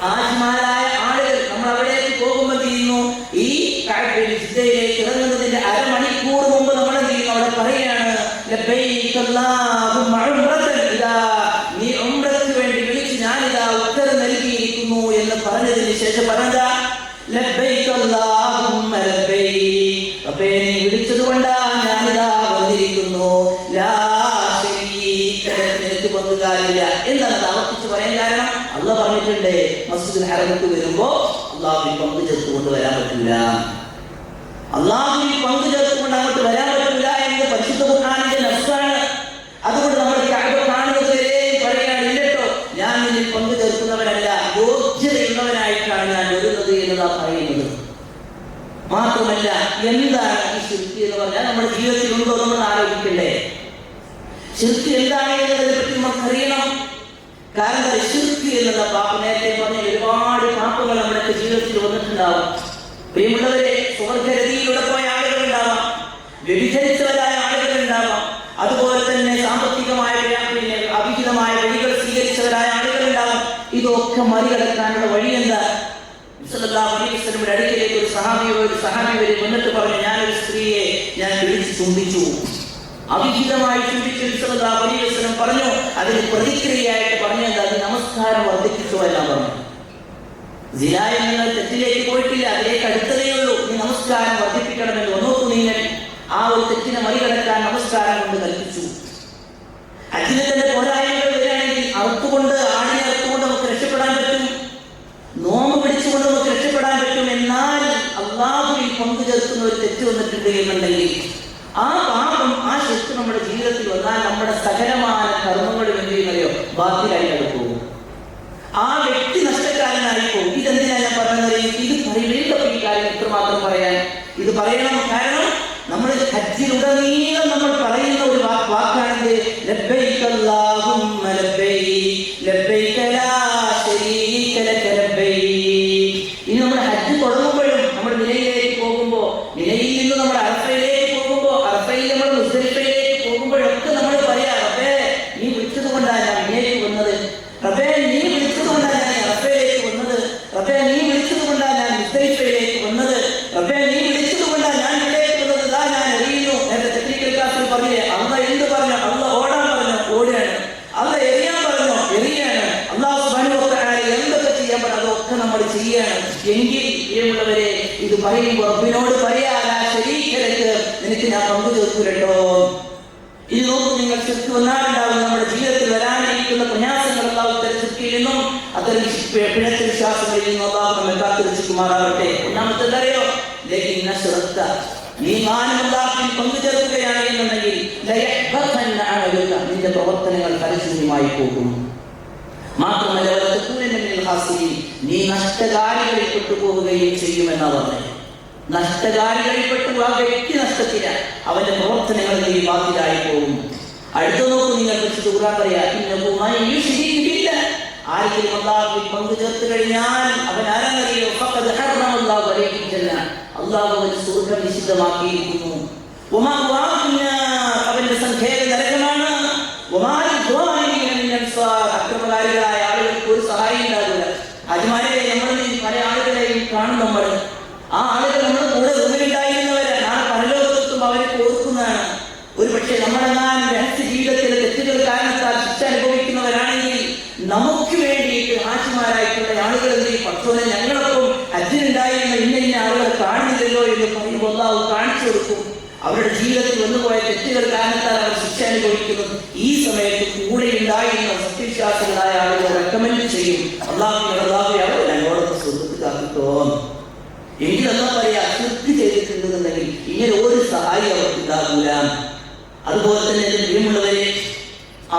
ആജ്മാരായ ആളുകൾ നമ്മൾ അവിടേക്ക് പോകുമ്പോൾ ചെയ്യുന്നു, ഈ കഅബയിൽ ജിദ്ദയിലേക്ക് ഇറങ്ങുന്നതിന്റെ അരമണിക്കൂർ മുമ്പ് നമ്മൾ എന്ത് ചെയ്യുന്നു? അവിടെ പറയാണ് ലബ്ബൈക അല്ലാഹുമ്മ ഉംറതൻ, ഇദാ നീ ഉംറയ്ക്ക് വേണ്ടി വിളിച്ച് ഞാനിതാ ഉത്തരം നൽകിയിരിക്കുന്നു എന്ന് പറഞ്ഞതിന് ശേഷം പറഞ്ഞതാ ലബ്ബൈക അല്ലാഹുമ്മ ലബ്ബൈക. റബ്ബേ നീ വിളിച്ചത് കൊണ്ടാ ഞാനിതാ വന്നിരിക്കുന്നു. ലാ ശരീക ലക, നിനക്ക് പങ്കുകാരില്ല. എന്താണ് ആവർത്തിച്ച് പറയാൻ കാരണം? അല്ലാഹ് പറഞ്ഞിട്ടുണ്ട്, മസ്ജിദുൽ ഹറമിലേക്ക് വരുമ്പോ അല്ലാഹുവിൽ പങ്കു ചേർത്തുകൊണ്ട് വരാൻ പറ്റില്ല. അല്ലാഹുവിൽ പങ്കു ചേർത്തുകൊണ്ട് അങ്ങോട്ട് വരാൻ പറ്റില്ല എന്ന് പരിശുദ്ധ ഖുർആനിന്റെ നസ്സാണ്. അതുകൊണ്ട് നമ്മൾ കഅബ കാണുന്നത് വരെ പറയാണ്, ഇല്ലട്ടോ ഞാൻ ഇതിൽ പങ്കു ചേർക്കുന്നവനല്ല, യോഗ്യതയുള്ളവനായിട്ടാണ് ഞാൻ വരുന്നത് എന്നതാ പറയുന്നത്. മാത്രമല്ല, എന്താണ് ഈ ശിർക്ക് എന്ന് പറഞ്ഞാൽ നമ്മുടെ ജീവിതത്തിൽ ഉണ്ടോ നമ്മൾ ആലോചിക്കണ്ടേ? ശിർക്ക് എന്താണ് എന്നതിനെ പറ്റി നമുക്കറിയണം. കാരണം ശിർക്ക് എന്നുള്ള പാപം, നേരത്തെ പറഞ്ഞ ഒരുപാട് പാപങ്ങൾ നമ്മുടെ ജീവിതത്തിൽ വന്നിട്ടുണ്ടാവും. പ്രിയമുള്ളവരെ, സ്വർഗ്ഗരതിയിലൂടെ പോയ ആളുകൾ ഉണ്ടാവാം, വ്യഭിചരിച്ചവരായ ആളുകൾ ഉണ്ടാവാം, അതുപോലെ തന്നെ സാമ്പത്തികമായ അവിഹിതമായ വഴികൾ സ്വീകരിച്ചവരായ ആളുകൾ ഉണ്ടാവാം. ഇതൊക്കെ മറികടക്കാനുള്ള വഴി എന്താ? സല്ലല്ലാഹു അലൈഹി വസല്ലമയുടെ അടുക്കലേക്ക് ഒരു സഹാബി വരെ വന്നിട്ട് പറഞ്ഞു, ഞാനൊരു സ്ത്രീയെ ഞാൻ വിളിച്ച് ചുംബിച്ചു, അവിഹിതമായി ചുംബിച്ചു. സല്ലല്ലാഹു അലൈഹി വസല്ലം പറഞ്ഞു, അതിന് പ്രതിക്രിയയായിട്ട് പറഞ്ഞത് അത് നമസ്കാരം വർദ്ധിപ്പിച്ചു എല്ലാം പറഞ്ഞു. സിനാ എന്ന തെറ്റിലേക്ക് പോയിട്ടില്ല, അതിലേക്ക് അടുത്തതേ ഉള്ളൂ. നീ നമസ്കാരം വർദ്ധിപ്പിക്കണമെന്ന് ഒന്നോക്കു. നിങ്ങൾ ആ ഒരു തെറ്റിനെ മറികടക്കാൻ നമസ്കാരം കൊണ്ട് കൽപ്പിച്ചു. അതിന് തന്നെ പോരായ്മകൾ വരികയാണെങ്കിൽ അറുത്തുകൊണ്ട്, ആടിനെ അറുത്തുകൊണ്ട് നമുക്ക് രക്ഷപ്പെടാൻ പറ്റും, നോമ്പ് പിടിച്ചുകൊണ്ട് നമുക്ക് രക്ഷപ്പെടാൻ പറ്റും. എന്നാൽ അള്ളാഹുവിൽ പങ്കു ചേർക്കുന്ന ഒരു തെറ്റ് വന്നിട്ടുണ്ട് എന്നുണ്ടെങ്കിൽ ആ പാപം, ആ ശിർക്ക് നമ്മുടെ ജീവിതത്തിൽ വന്നാൽ നമ്മുടെ സകലമായ കർമ്മങ്ങളും എന്ത് ചെയ്യുന്നയോ ബാക്കിലായി പോകും. ആ വ്യക്തി നഷ്ടക്കാരനായി പോകും. ഇതെന്തിനാ ഞാൻ പറഞ്ഞത്? ഇത് പറയുമ്പോൾ ഈ കാര്യം എത്രമാത്രം പറയാൻ ഇത് പറയണം. കാരണം നമ്മൾ ഹജ്ജിലുടനീളം നമ്മൾ പറയുന്ന ഒരു വാക്കാണെന്ത്? ലബ്ബൈക അല്ലാഹുമ്മ ലബ്ബൈക് ലബ്ബൈക ലാ ശരീക ലക ലബ്ബൈക്. ഇനി നമ്മൾ ഹജ്ജ് തുടങ്ങുമ്പോഴും നമ്മൾ മിനയിലേക്ക് പോകുമ്പോൾ, മിനയിൽ നിന്ന് നമ്മൾ അറഫയിലേക്ക് പോകുമ്പോൾ, അറഫയിൽ നമ്മൾ മുസ്ദലിഫയിലേക്ക് പോകുമ്പോഴൊക്കെ നമ്മൾ പറയാ, റബ്ബേ നീ വിളിച്ചത് കൊണ്ടാണ് ഞാൻ മിനയിലേക്ക് വന്നത്, റബ്ബേ നീ വിളിച്ചത് കൊണ്ടാണ് ഞാൻ അറഫയിലേക്ക് വന്നത്, റബ്ബേ നീ വിളിച്ചത് കൊണ്ടാണ് ഞാൻ മുസ്ദലിഫയിലേക്ക് വന്നത്, റബ്ബേ നീ വിളിച്ചത് കൊണ്ടാണ് ഞാൻ ഇവിടേക്ക് വന്നത്. ഇതാ ഞാൻ അറിയുന്നു. എന്റെ ടെക്നിക്കൽ ക്ലാസ്സിൽ പറഞ്ഞില്ലേ, അള്ള എന്ത് പറഞ്ഞു? അള്ള ഓടാൻ പറഞ്ഞു, ഓടുകയാണ്. അള്ള എറിയാൻ പറഞ്ഞു, എറിയാണ്. അല്ലാഹു സുബ്ഹാനഹു വ തആല എന്തൊക്കെ ചെയ്യാൻ പറഞ്ഞു അതൊക്കെ നമ്മൾ ചെയ്യാണ്. എങ്കിൽ പ്രിയമുള്ളവരെ, ഇത് പറയുമ്പോൾ റബ്ബിനോട് പറയാ, ലാ ശരീക ലക, നിനക്ക് ഞാൻ പങ്കു ചേർക്കൂലട്ടോ. ഇത് നോക്കൂ, നിങ്ങൾ ശിർക്ക് വന്നാലുണ്ടാവും നമ്മുടെ ജീവിതത്തിൽ വരാനിരിക്കുന്ന പ്രയാസങ്ങൾ അല്ലാഹു ശിർക്കിൽ നിന്നും അത്തരം പിഴച്ച വിശ്വാസങ്ങളിൽ നിന്നും അല്ലാഹു നമ്മെ കാത്തുരക്ഷിക്കുമാറാകട്ടെ. ഒന്നാമത്തെ അറിയോ, നീ മാനമല്ലാഹുവിൽ പങ്കു ചേർക്കുകയാണ് എന്നുണ്ടെങ്കിൽ നിന്റെ പ്രവർത്തനങ്ങൾ പരിശുദ്ധമായി പോകും. മാത്രമല്ല നീ നഷ്ടകാരികളിൽ പെട്ടുപോവുകയും ചെയ്യുമെന്നാ പറഞ്ഞത്. നഷ്ടകാരികളിൽപ്പെട്ടു ആ വ്യക്തി നഷ്ടത്തില്ല, അവന്റെ പ്രവർത്തനങ്ങൾ നീ ബാധിതായി പോകും. അടുത്ത നോക്കൂ, നിങ്ങൾ പരിശുദ്ധ ഖുർആൻ പറയാ, ആരെങ്കിലും അല്ലാഹുവിൽ പങ്കു ചേർത്ത് കഴിഞ്ഞാൽ അവൻ ആരെന്നറിയോ, ഫഖദ് ഹറമല്ലാഹു അലൈഹി ജന്ന, അല്ലാഹു അവന് സ്വർഗ്ഗം നിഷിദ്ധമാക്കിയിരിക്കുന്നു. അവന്റെ സംഖ്യ നരകമാണ്. അക്രമകാരികളായ ആളുകൾക്ക് ഒരു സഹായം ഉണ്ടാകില്ല. അജ്മാരെ നമ്മൾ പല ആളുകളെയും കാണും. നമ്മൾ ആ ആളുകൾ നമ്മുടെ കൂടെ റൂമിലുണ്ടായിരുന്നവരാണ്. നാളെ പരലോകത്തും അവരെ ഓർക്കുന്നതാണ്. ഒരു പക്ഷേ നമ്മളെങ്ങാനും രഹസ്യ ജീവിതത്തിലെ തെറ്റുകൾ കാരണത്താൽ ശിക്ഷ അനുഭവിക്കുന്നവരാണെങ്കിൽ നമുക്ക് വേണ്ടിയിട്ട് ഹാജിമാരായിട്ടുള്ള ആളുകൾ എന്ത് ചെയ്യും? പക്ഷേ ഞങ്ങളൊപ്പം ഹജ്ജിനുണ്ടായിരുന്ന ഇന്ന ആളുകൾ കാണുന്നില്ലല്ലോ എന്ന് പറയുമ്പോൾ അല്ലാഹു കാണിച്ചു കൊടുക്കും. അവരുടെ ജീവിതത്തിൽ വന്നുപോയ തെറ്റുകൾ കാരണത്താൽ അവർ ശിക്ഷ അനുഭവിക്കുന്നത്. ഈ സമയത്ത് കൂടെ ഉണ്ടായിരുന്ന സത്യവിശ്വാസികളായ ആളുകൾ റെക്കമെൻഡ് ചെയ്യും, അല്ലാഹു അവർ ഞങ്ങളോടൊപ്പം സുഹൃത്ത് കാത്തിട്ടോ. എങ്കിലെന്നാ പറയാ, ശുദ്ധി ചെയ്തിട്ടുണ്ടെന്നുണ്ടെങ്കിൽ ഇങ്ങനെ ഒരു സഹായം അവർക്ക് ഉണ്ടാകൂല. അതുപോലെ തന്നെ പ്രിയമുള്ളവരെ,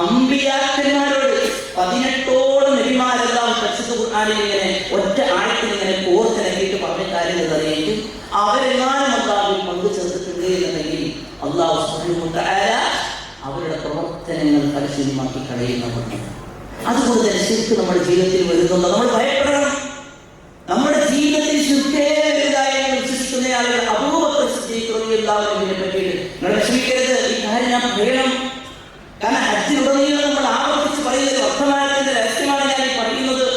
അമ്പിയാക്കന്മാരോട് 18ഓളം നബിമാരെല്ലാം പരിശുദ്ധ ഖുർആനിൽ ഇങ്ങനെ ഒറ്റ ആഴത്തിൽ ഇങ്ങനെ കോർത്തിണക്കിയിട്ട് പറഞ്ഞ കാര്യങ്ങൾ അറിയിക്കും. അവരെങ്ങാനും അല്ലാഹുവിൽ പങ്കു ചേർത്തിട്ടുണ്ട് എന്നുണ്ടെങ്കിൽ അല്ലാഹു സുബ്ഹാനഹു വ തആല അവരുടെ പ്രവർത്തനങ്ങൾ പരിശുദ്ധമാക്കി കളയുന്നവരുണ്ട്. അതുകൊണ്ട് തന്നെ ശിർക്ക് നമ്മുടെ ജീവിതത്തിൽ വരുന്നുണ്ട്. നമ്മൾ ഭയപ്പെടണം. നമ്മുടെ ജീവിതത്തിൽ ശുദ്ധേതായി വിശ്വസിക്കുന്ന ആളുകൾ അബൂബക്കർ സിദ്ദീഖ് റളിയല്ലാഹു അൻഹുവിനെ പറ്റിയിട്ട് നിങ്ങൾ വിഷമിക്കരുത്. ഈ കാര്യം ഞാൻ പറയണം. കാരണം ഹജ്ജിലുടനീളം നമ്മൾ ആവർത്തിച്ച് പറയുന്ന വർത്തമാനത്തിന്റെ രഹസ്യമാണ് ഞാൻ ഈ പറയുന്നത്.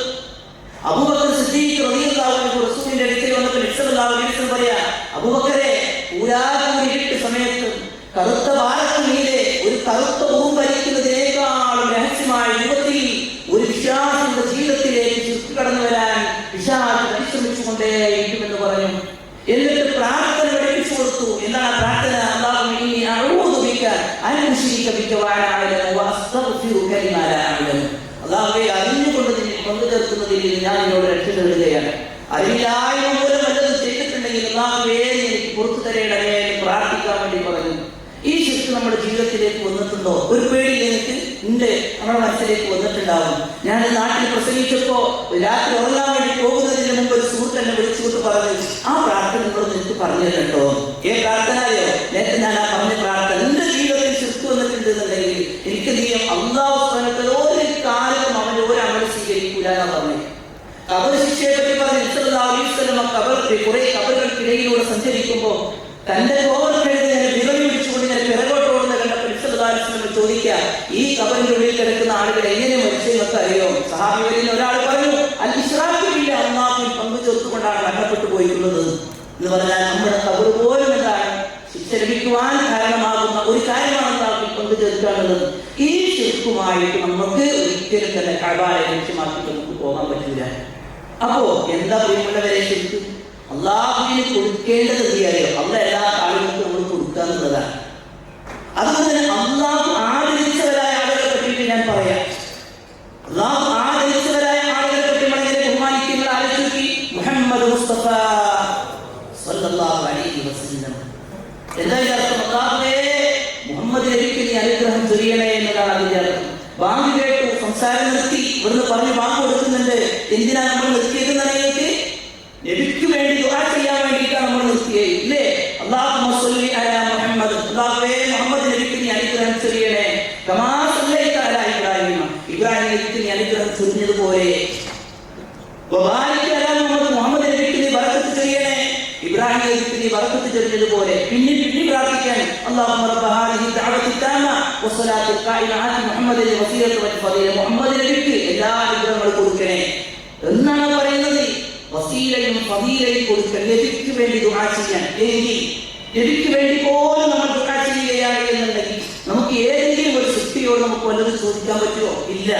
അബൂബക്കർ സിദ്ദീഖ് റളിയല്ലാഹു അൻഹു റസൂലിന്റെ അടുക്കൽ വന്നപ്പോൾ നബി സല്ലല്ലാഹു അലൈഹി വസല്ലം പറയാ, അബൂബക്കറെ, പൂരാകൂരിട്ട് സമയത്ത് കറുത്ത വാരത്തിലെ ഒരു കറുത്ത ഉറുമ്പ് ഭരിക്കുന്നതിനേക്കാളും രഹസ്യമായ രൂപത്തിൽ ഒരു വിശ്വാസിയുടെ ജീവിതത്തിലേക്ക് ചുറ്റി കടന്നു വരാൻ വിശ്വാസം പരിശ്രമിച്ചുകൊണ്ടേയിരിക്കുമെന്ന് പറഞ്ഞു. എന്നിട്ട് പ്രാർത്ഥന പഠിപ്പിച്ചു കൊടുത്തു. എന്താണ് പ്രാർത്ഥന? അല്ലാഹുവേ, അറിഞ്ഞുകൊണ്ട് നിന്നെ പങ്കു ചേർക്കുന്നതിൽ ഞാൻ എന്നോട് രക്ഷ തേടുകയാണ്. അറിവില്ലായ്മ മൂലം വല്ലതും ചെയ്തിട്ടുണ്ടെങ്കിൽ അല്ലാഹുവേ എനിക്ക് പുറത്തു തരേണമേ എന്ന് പ്രാർത്ഥിക്കാൻ വേണ്ടി പറഞ്ഞു. ഈ ശിർക്ക് നമ്മുടെ ജീവിതത്തിലേക്ക് വന്നിട്ടുണ്ടോ? ഒരു പേടി എനിക്ക് ഉണ്ട്, നമ്മുടെ മനസ്സിലേക്ക് വന്നിട്ടുണ്ടാവും. ഞാൻ നാട്ടിൽ പ്രസംഗിച്ചപ്പോ രാത്രി ഉറങ്ങാൻ വേണ്ടി പോകുന്നതിന് മുമ്പ് ഒരു സുഹൃത്ത് എന്നെ വിളിച്ചുകൊണ്ട് പറഞ്ഞു, ആ പ്രാർത്ഥന നിങ്ങളൊന്ന് എനിക്ക് പറഞ്ഞു തരട്ടോ. പ്രാർത്ഥനയോ? നേരത്തെ ഞാൻ ആ പറഞ്ഞ പ്രാർത്ഥന എന്റെ ജീവിതത്തിൽ ശിർക്ക് വന്നിട്ടുണ്ട് എന്നുണ്ടെങ്കിൽ എനിക്ക് നീയം അല്ലാഹു സുബ്ഹാനഹു വ തആല ഒരു കാലത്തും അവന്റെ ഒരു അമൽ സ്വീകരിക്കൂല എന്നാ പറഞ്ഞു. ഖബർ ശിക്ഷയെ പറ്റി പറഞ്ഞു. സല്ലല്ലാഹു അലൈഹി വസല്ലം കുറെ ഖബറുകൾക്കിടയിലൂടെ സഞ്ചരിക്കുമ്പോൾ തന്റെ കോവർക്കെഴുതി വിറവി പിടിച്ചുകൊണ്ട് ഞാൻ പിറകോട്ട് ഓടുന്ന കണ്ടപ്പോൾ സല്ലല്ലാഹു അലൈഹി വസല്ലം ചോദിക്കുക, ഈ ഖബറിന്റെ ഉള്ളിൽ കിടക്കുന്ന ആളുകൾ എങ്ങനെ മരിച്ചെന്നൊക്കെ അറിയോ? സഹാബികളിൽ ഒരാൾ പറഞ്ഞു, അൽ ഇശ്റാഖു ബില്ലാഹി, അല്ലാഹുവിൽ പങ്കു ചേർത്തുകൊണ്ടാണ് പറഞ്ഞാൽ നമ്മുടെ ഖബർ പോലും എന്താണ് ശിക്ഷ ലഭിക്കുവാൻ കാരണമാകുന്ന ഒരു കാര്യമാണ് കൊണ്ട് ചേർക്കാനുള്ളത്. ഈ ശിർക്കുമായിട്ട് നമുക്ക് ഒരിക്കലും തന്നെ കഅബയെ ലക്ഷ്യമാക്കിയിട്ട് നമുക്ക് പോകാൻ പറ്റില്ല. അപ്പോ എന്താ പ്രിയമുള്ളവരെ ശിർക്ക്? അള്ളാഹുവിന് കൊടുക്കേണ്ടത് അറിയോ? അള്ളാഹ് എല്ലാ ആളുകൾക്കും നമ്മൾ കൊടുക്കുക എന്നുള്ളതാണ്. അതുകൊണ്ട് തന്നെ അള്ളാഹു ആദരിച്ചവരായ ആളുകളെ പറ്റിയിട്ട് ഞാൻ പറയാം. അള്ളാഹു ആദരിച്ചവരായ ആളുകളെ പറ്റി വളരെ ബഹുമാനിക്കുന്ന ആലോചിച്ച് മുഹമ്മദ് മുസ്തഫ സല്ലല്ലാഹു അലൈഹി വസല്ലം എന്തായാലും അർത്ഥം അള്ളാഹുവേ മുഹമ്മദ് നബിക്ക് നീ അനുഗ്രഹം ചൊരിയണേ എന്നതാണ് അതിന്റെ അർത്ഥം. ബാങ്ക് കേട്ടു, സംസാരം നിർത്തി, ഇവിടുന്ന് പറഞ്ഞ് ബാങ്ക് കൊടുക്കുന്നുണ്ട്. എന്തിനാ നമ്മൾ നിർത്തിയത് എന്നറിയാക്ക്? നബിക്ക് വേണ്ടി ദുആ ചെയ്യാൻ വേണ്ടിയിട്ടാണ് നമ്മൾ നിർത്തിയത്, ഇല്ലേ? അല്ലാഹുമ്മ സ്വല്ലി അലാ മുഹമ്മദ്, അല്ലാഹുവേ മുഹമ്മദ് നബിക്ക് നീ അനുഗ്രഹം ചൊരിയണേ. കമാ സല്ലൈത അലാ ഇബ്രാഹിം, ഇബ്രാഹിം നബിക്ക് നീ അനുഗ്രഹം ചൊരിഞ്ഞതുപോലെ. വബാരിക് അലാ മുഹമ്മദ്, മുഹമ്മദ് നബിക്ക് നീ ബറക്കത്ത് ചൊരിയണേ. ഇബ്രാഹിം നബിക്ക് നീ ബറക്കത്ത് ചൊരിഞ്ഞതുപോലെ. പിന്നെ പ്രാർത്ഥിക്കാൻ അല്ലാഹുമ്മ റബ്ബ ഹാദിഹി ദഅവത്തി താമ വസ്സലാത്തിൽ ഖായിമ ആതി മുഹമ്മദിൽ വസീലത വൽ ഫദീല, മുഹമ്മദ് നബിക്ക് എല്ലാ അനുഗ്രഹങ്ങളും കൊടുക്കണേ എന്നാണ് പറയുന്നത്. വസീലയും ഫദീലയും കൊടുക്കാൻ, നബിക്ക് വേണ്ടി ദുആ ചെയ്യാൻ. എങ്കിൽ നബിക്ക് വേണ്ടി പോലും നമ്മൾ ദുആ ചെയ്യുകയാണ് എന്നുണ്ടെങ്കിൽ നമുക്ക് ഏതെങ്കിലും ഒരു സൃഷ്ടിയോട് നമുക്ക് വല്ലതും ചോദിക്കാൻ പറ്റുമോ? ഇല്ല.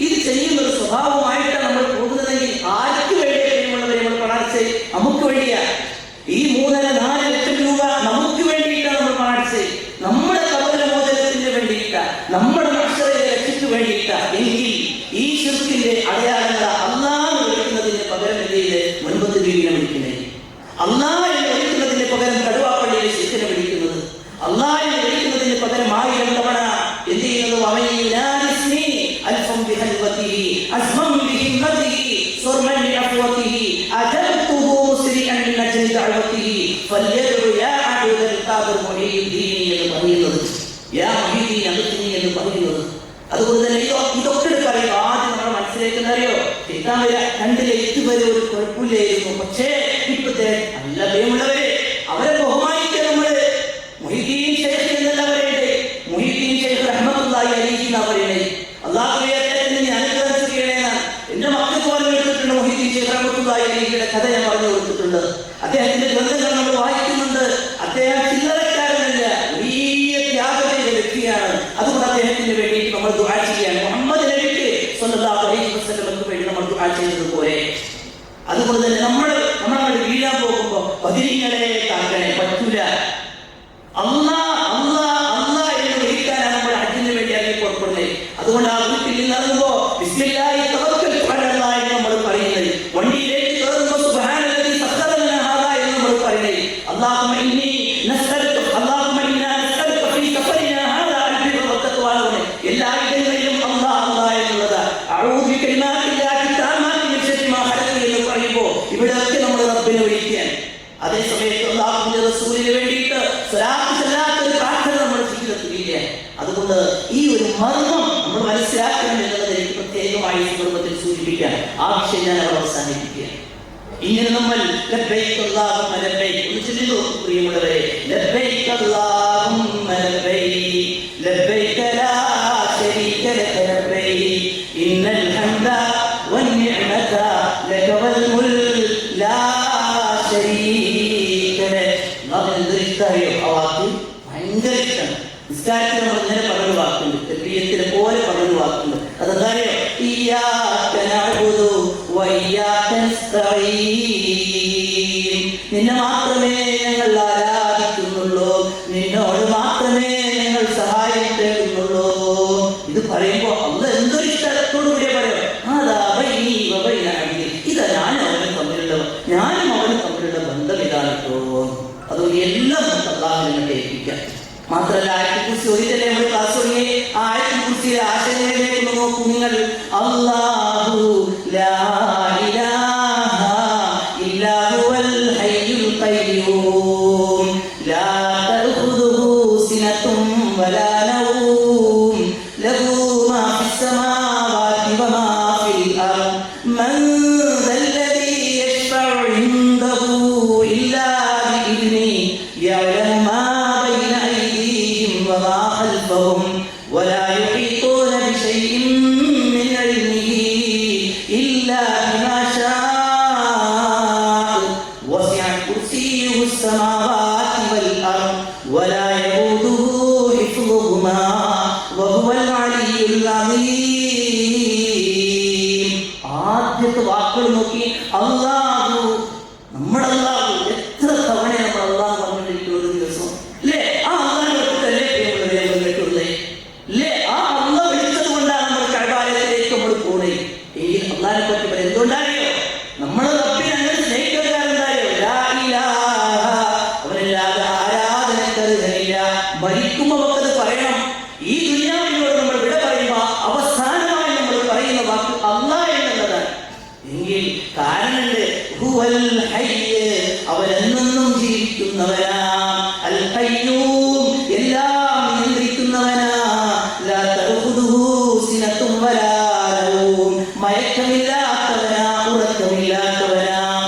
ഇത് ചെയ്യുന്ന ഒരു സ്വഭാവമായിട്ടാണ് നമ്മൾ പോകുന്നതെങ്കിൽ ആർക്ക് വേണ്ടിയുള്ളവരെ നമ്മൾ പണാടിച്ച് നമുക്ക് വേണ്ടിയാ. ഈ 3.5-4 ലക്ഷം രൂപ നമുക്ക് വേണ്ടിയിട്ടാണ് നമ്മൾ പണാടിച്ച്, നമ്മുടെ കബറില മോചനത്തിന് വേണ്ടിയിട്ടാ, നമ്മുടെ മനുഷ്യരെ രക്ഷയ്ക്ക് വേണ്ടിയിട്ടാ. എങ്കിൽ ഈ ശിർക്കിന്റെ അടയാളങ്ങൾ അല്ലാഹ് വിളിക്കുന്നതിന് പകരം എന്തെയ്ത് മുൻപത്ത് ബീവിനെ വിളിക്കുന്നത്, അല്ലാഹ് വിളിക്കുന്നതിന് പകരം കടുവാപ്പള്ളിയിലെ ശിർക്കിനെ വിളിക്കുന്നത്, അല്ലാഹ് വിളിക്കുന്നതിന് പകരം 1000 തവണ എന്ത് ചെയ്യുന്നത്? അൽഫം ബിഹൽവതിഹി അസ്മം ബിഹിമ്മതിഹി സുർമൻ ബിഅഫ്വതിഹി അജബ്തുഹു മുസ്രിഅൻ മിൻ അജ്ലി ദഅവതിഹി ഫൽയദഉ യാ അബ്ദുൽ ഖാദിർ മുഹീദ്ദീൻ എന്ന് പറയുന്നത്, യാ മുഹീദ്ദീൻ അബ്ദുൽ എന്ന് പറയുന്നത്. അതുകൊണ്ട് തന്നെ ഇതൊക്കെ പറയും. ആദ്യം നമ്മുടെ മനസ്സിലേക്ക് അറിയോ കിട്ടാൻ വരിക 2 ലൈറ്റ് വരെ ഒരു കുഴപ്പമില്ലായിരുന്നു. പക്ഷേ ഇപ്പോഴത്തെ നല്ല ഭയമുള്ളവരെ അവരെ ബഹുമാനിക്കുക. നമ്മള് മുഹീദ്ദീൻ ശൈഖ് എന്നല്ല പറയണ്ടേ, മുഹീദ്ദീൻ ശൈഖ് റഹ്മത്തുള്ളാഹി അലൈഹി എന്നാ പറയണേ. അല്ലാഹുവേ അദ്ദേഹത്തിന് നീ അനുഗ്രഹം ചൊരിയണേന്നാണ് എന്റെ മക്കൾക്ക് പറഞ്ഞു കൊടുത്തിട്ടുണ്ട്. മുഹീദ്ദീൻ ശൈഖ് റഹ്മത്തുള്ളാഹി അലൈഹിയുടെ കഥ ഞാൻ പറഞ്ഞു കൊടുത്തിട്ടുണ്ട്. അദ്ദേഹത്തിന്റെ ഗ്രന്ഥങ്ങൾ നമ്മൾ വായിക്കുന്നുണ്ട്. അദ്ദേഹം ചില്ലറക്കാരനല്ല, വലിയ ത്യാഗം ചെയ്ത വ്യക്തിയാണ്. അതുകൊണ്ട് അദ്ദേഹത്തിന് വേണ്ടി നമ്മൾ ദുആ ചെയ്യാൻ മുഹമ്മദ് നബിക്ക് സ്വല്ലല്ലാഹു അലൈഹി വസല്ലമക്ക് വേണ്ടി നമ്മൾ ദുആ ചെയ്തതുപോലെ. അതുകൊണ്ട് തന്നെ നമ്മൾ വീഴാൻ പോകുമ്പോ പതിരിങ്ങളെ താങ്കളെ പറ്റൂല. അല്ലാഹ് അല്ലാഹ് അല്ലാഹ് എന്ന് വിളിക്കാനാണ് നമ്മൾ ഹജ്ജിന് വേണ്ടി അതിൽ പുറപ്പെടുന്നത്. അതുകൊണ്ട് ആ വീട്ടിൽ നിന്നിറങ്ങുമ്പോ ബിസ്മില്ലാഹി തവക്കൽതു അലല്ലാഹ് എന്ന് നമ്മൾ പറയുന്നത്, വണ്ടിയിലേക്ക് കയറുമ്പോ സുബ്ഹാനല്ലദീ സഖറ ലനാ ഹാദാ എന്ന് നമ്മൾ പറയുന്നത്, അല്ലാഹുമ്മ ഇന്നി നസ്അലുക അല്ലാഹുമ്മ ഇന്നാ നസ്അലുക ഫീ സഫരിനാ ഹാദാ അൽബിറ വത്തഖ്വ. എല്ലാ ഇടങ്ങളിലും അല്ലാഹ് അല്ലാഹ് എന്നുള്ളത് അഊദു ബികലിമാത്തില്ലാഹി തആമാത്തി മിൻ ശർരി മാ ഖലഖ എന്ന് പറയുമ്പോൾ ഇവിടെയൊക്കെ നമ്മൾ റബ്ബിനെ വിളിക്കാൻ. അതേ സമയത്ത് അല്ലാഹുവിന്റെ റസൂലിന് വേണ്ടിയിട്ട് സ്വലാത്ത് ചൊല്ലാത്ത ഒരു പ്രാർത്ഥന നമ്മുടെ ജീവിതത്തിലില്ല. അതുകൊണ്ട് ഈ ഒരു മർമ്മം നമ്മൾ മനസ്സിലാക്കണം എന്നുള്ളത് എനിക്ക് പ്രത്യേകമായി സന്ദർഭത്തിൽ സൂചിപ്പിക്കാൻ ആ വിഷയം ഞാൻ അവിടെ അവസാനിപ്പിക്കുക. ഇങ്ങനെ നമ്മൾ ലബ്ബൈക അല്ലാഹുമ്മ ലബ്ബൈക ഒന്ന് ചൊല്ലുന്നു പ്രിയമുള്ളവരെ. ലബ്ബൈക അല്ലാഹുമ്മ ലബ്ബൈക ലബ്ബൈക ലാ ശരീക ലക ലബ്ബൈക ഇന്നൽ ഹംദ വൻ നിഅമത ലക വൽ മുൽക് ലാ ശരീക ലക. എന്തൊരു ഇഷ്ടമായോ ആ വാക്ക്? ഭയങ്കര ഇഷ്ടമാണ്. നിസ്കാരത്തിൽ നമ്മൾ ഇങ്ങനെ പറഞ്ഞൊരു വാക്കുണ്ട്, തെബീയത്തിനെ പോലെ പറഞ്ഞൊരു വാക്കുണ്ട്. അതെന്തായോ? ഇയ്യാക നഅ്ബുദു വ ഇയ്യാക നസ്തഈൻ. നിന്നെ മാത്രമേ ഞങ്ങൾ ആരാധിക്കുന്നുള്ളൂ, നിന്നോട് മാത്രമേ ഞങ്ങൾ സഹായം തേടുന്നുള്ളൂ. ഇത് പറയുമ്പോ അല്ലാഹ് എന്തൊരു ഇഷ്ടത്തോടു കൂടിയ പറയോ? അതാ ബൈനി വ ബൈന അബ്ദി, ഇതാ ഞാനും അവനും തമ്മിലുള്ള ബന്ധം ഇതാണ് കേട്ടോ. അതുകൊണ്ട് എല്ലാം നമുക്ക് അല്ലാഹുവിനെ ഏൽപ്പിക്കാം. മാത്രമല്ല ആയത്തുൽ കുർസി ഒരിക്കലേ നമ്മൾ ക്ലാസ് തുടങ്ങി. ആ ആയത്തുൽ കുർസിയിലെ ആശയങ്ങളിലേക്ക് ഒന്ന് നോക്കൂ നിങ്ങൾ. അല്ലാഹു ലാ ഇലാഹ ഇല്ലാ ഹുവൽ ഹയ്യുൽ ഖയ്യൂം ലാ തഅഖുദുഹു സിനത്തും വലാ നൗം ലഹു മാ ഫിസ് സമാവാതി വമാ ഫിൽ അർദ് മൻ ദല്ലദീ യശ്ഫഉ ഇൻദഹു ഇല്ലാ ബിഇذنിഹി യഅലമു മാ ബൈന അയ്ദീഹിം വമാ ഖൽഫഹും വലാ യുഹീതൂന ബിശൈഇൻ മിൻ ഇൽമിഹി ഇല്ലാ ബിമാ ശാഅ വസിഅ കുർസിയ്യുഹു മരിക്കുമ്പോൾ നമുക്കത് പറയണം. ഈ ദുനിയാവിനോട് നമ്മൾ വിട പറയുമ്പോൾ അവസാനമായി നമ്മൾ പറയുന്ന വാക്ക് അല്ലാഹ് എന്നുള്ളതാണ്. എങ്കിൽ കാരണമുണ്ട്. ഹുവൽ ഹയ്യ്, അവനെന്നും ജീവിക്കുന്നവനാ. അൽ ഖയ്യൂം, എല്ലാം നിയന്ത്രിക്കുന്നവനാ. ലാ തഖുദുഹു സിനത്തും വലാ നൗം, മയക്കമില്ലാത്തവനാ, ഉറക്കമില്ലാത്തവനാ.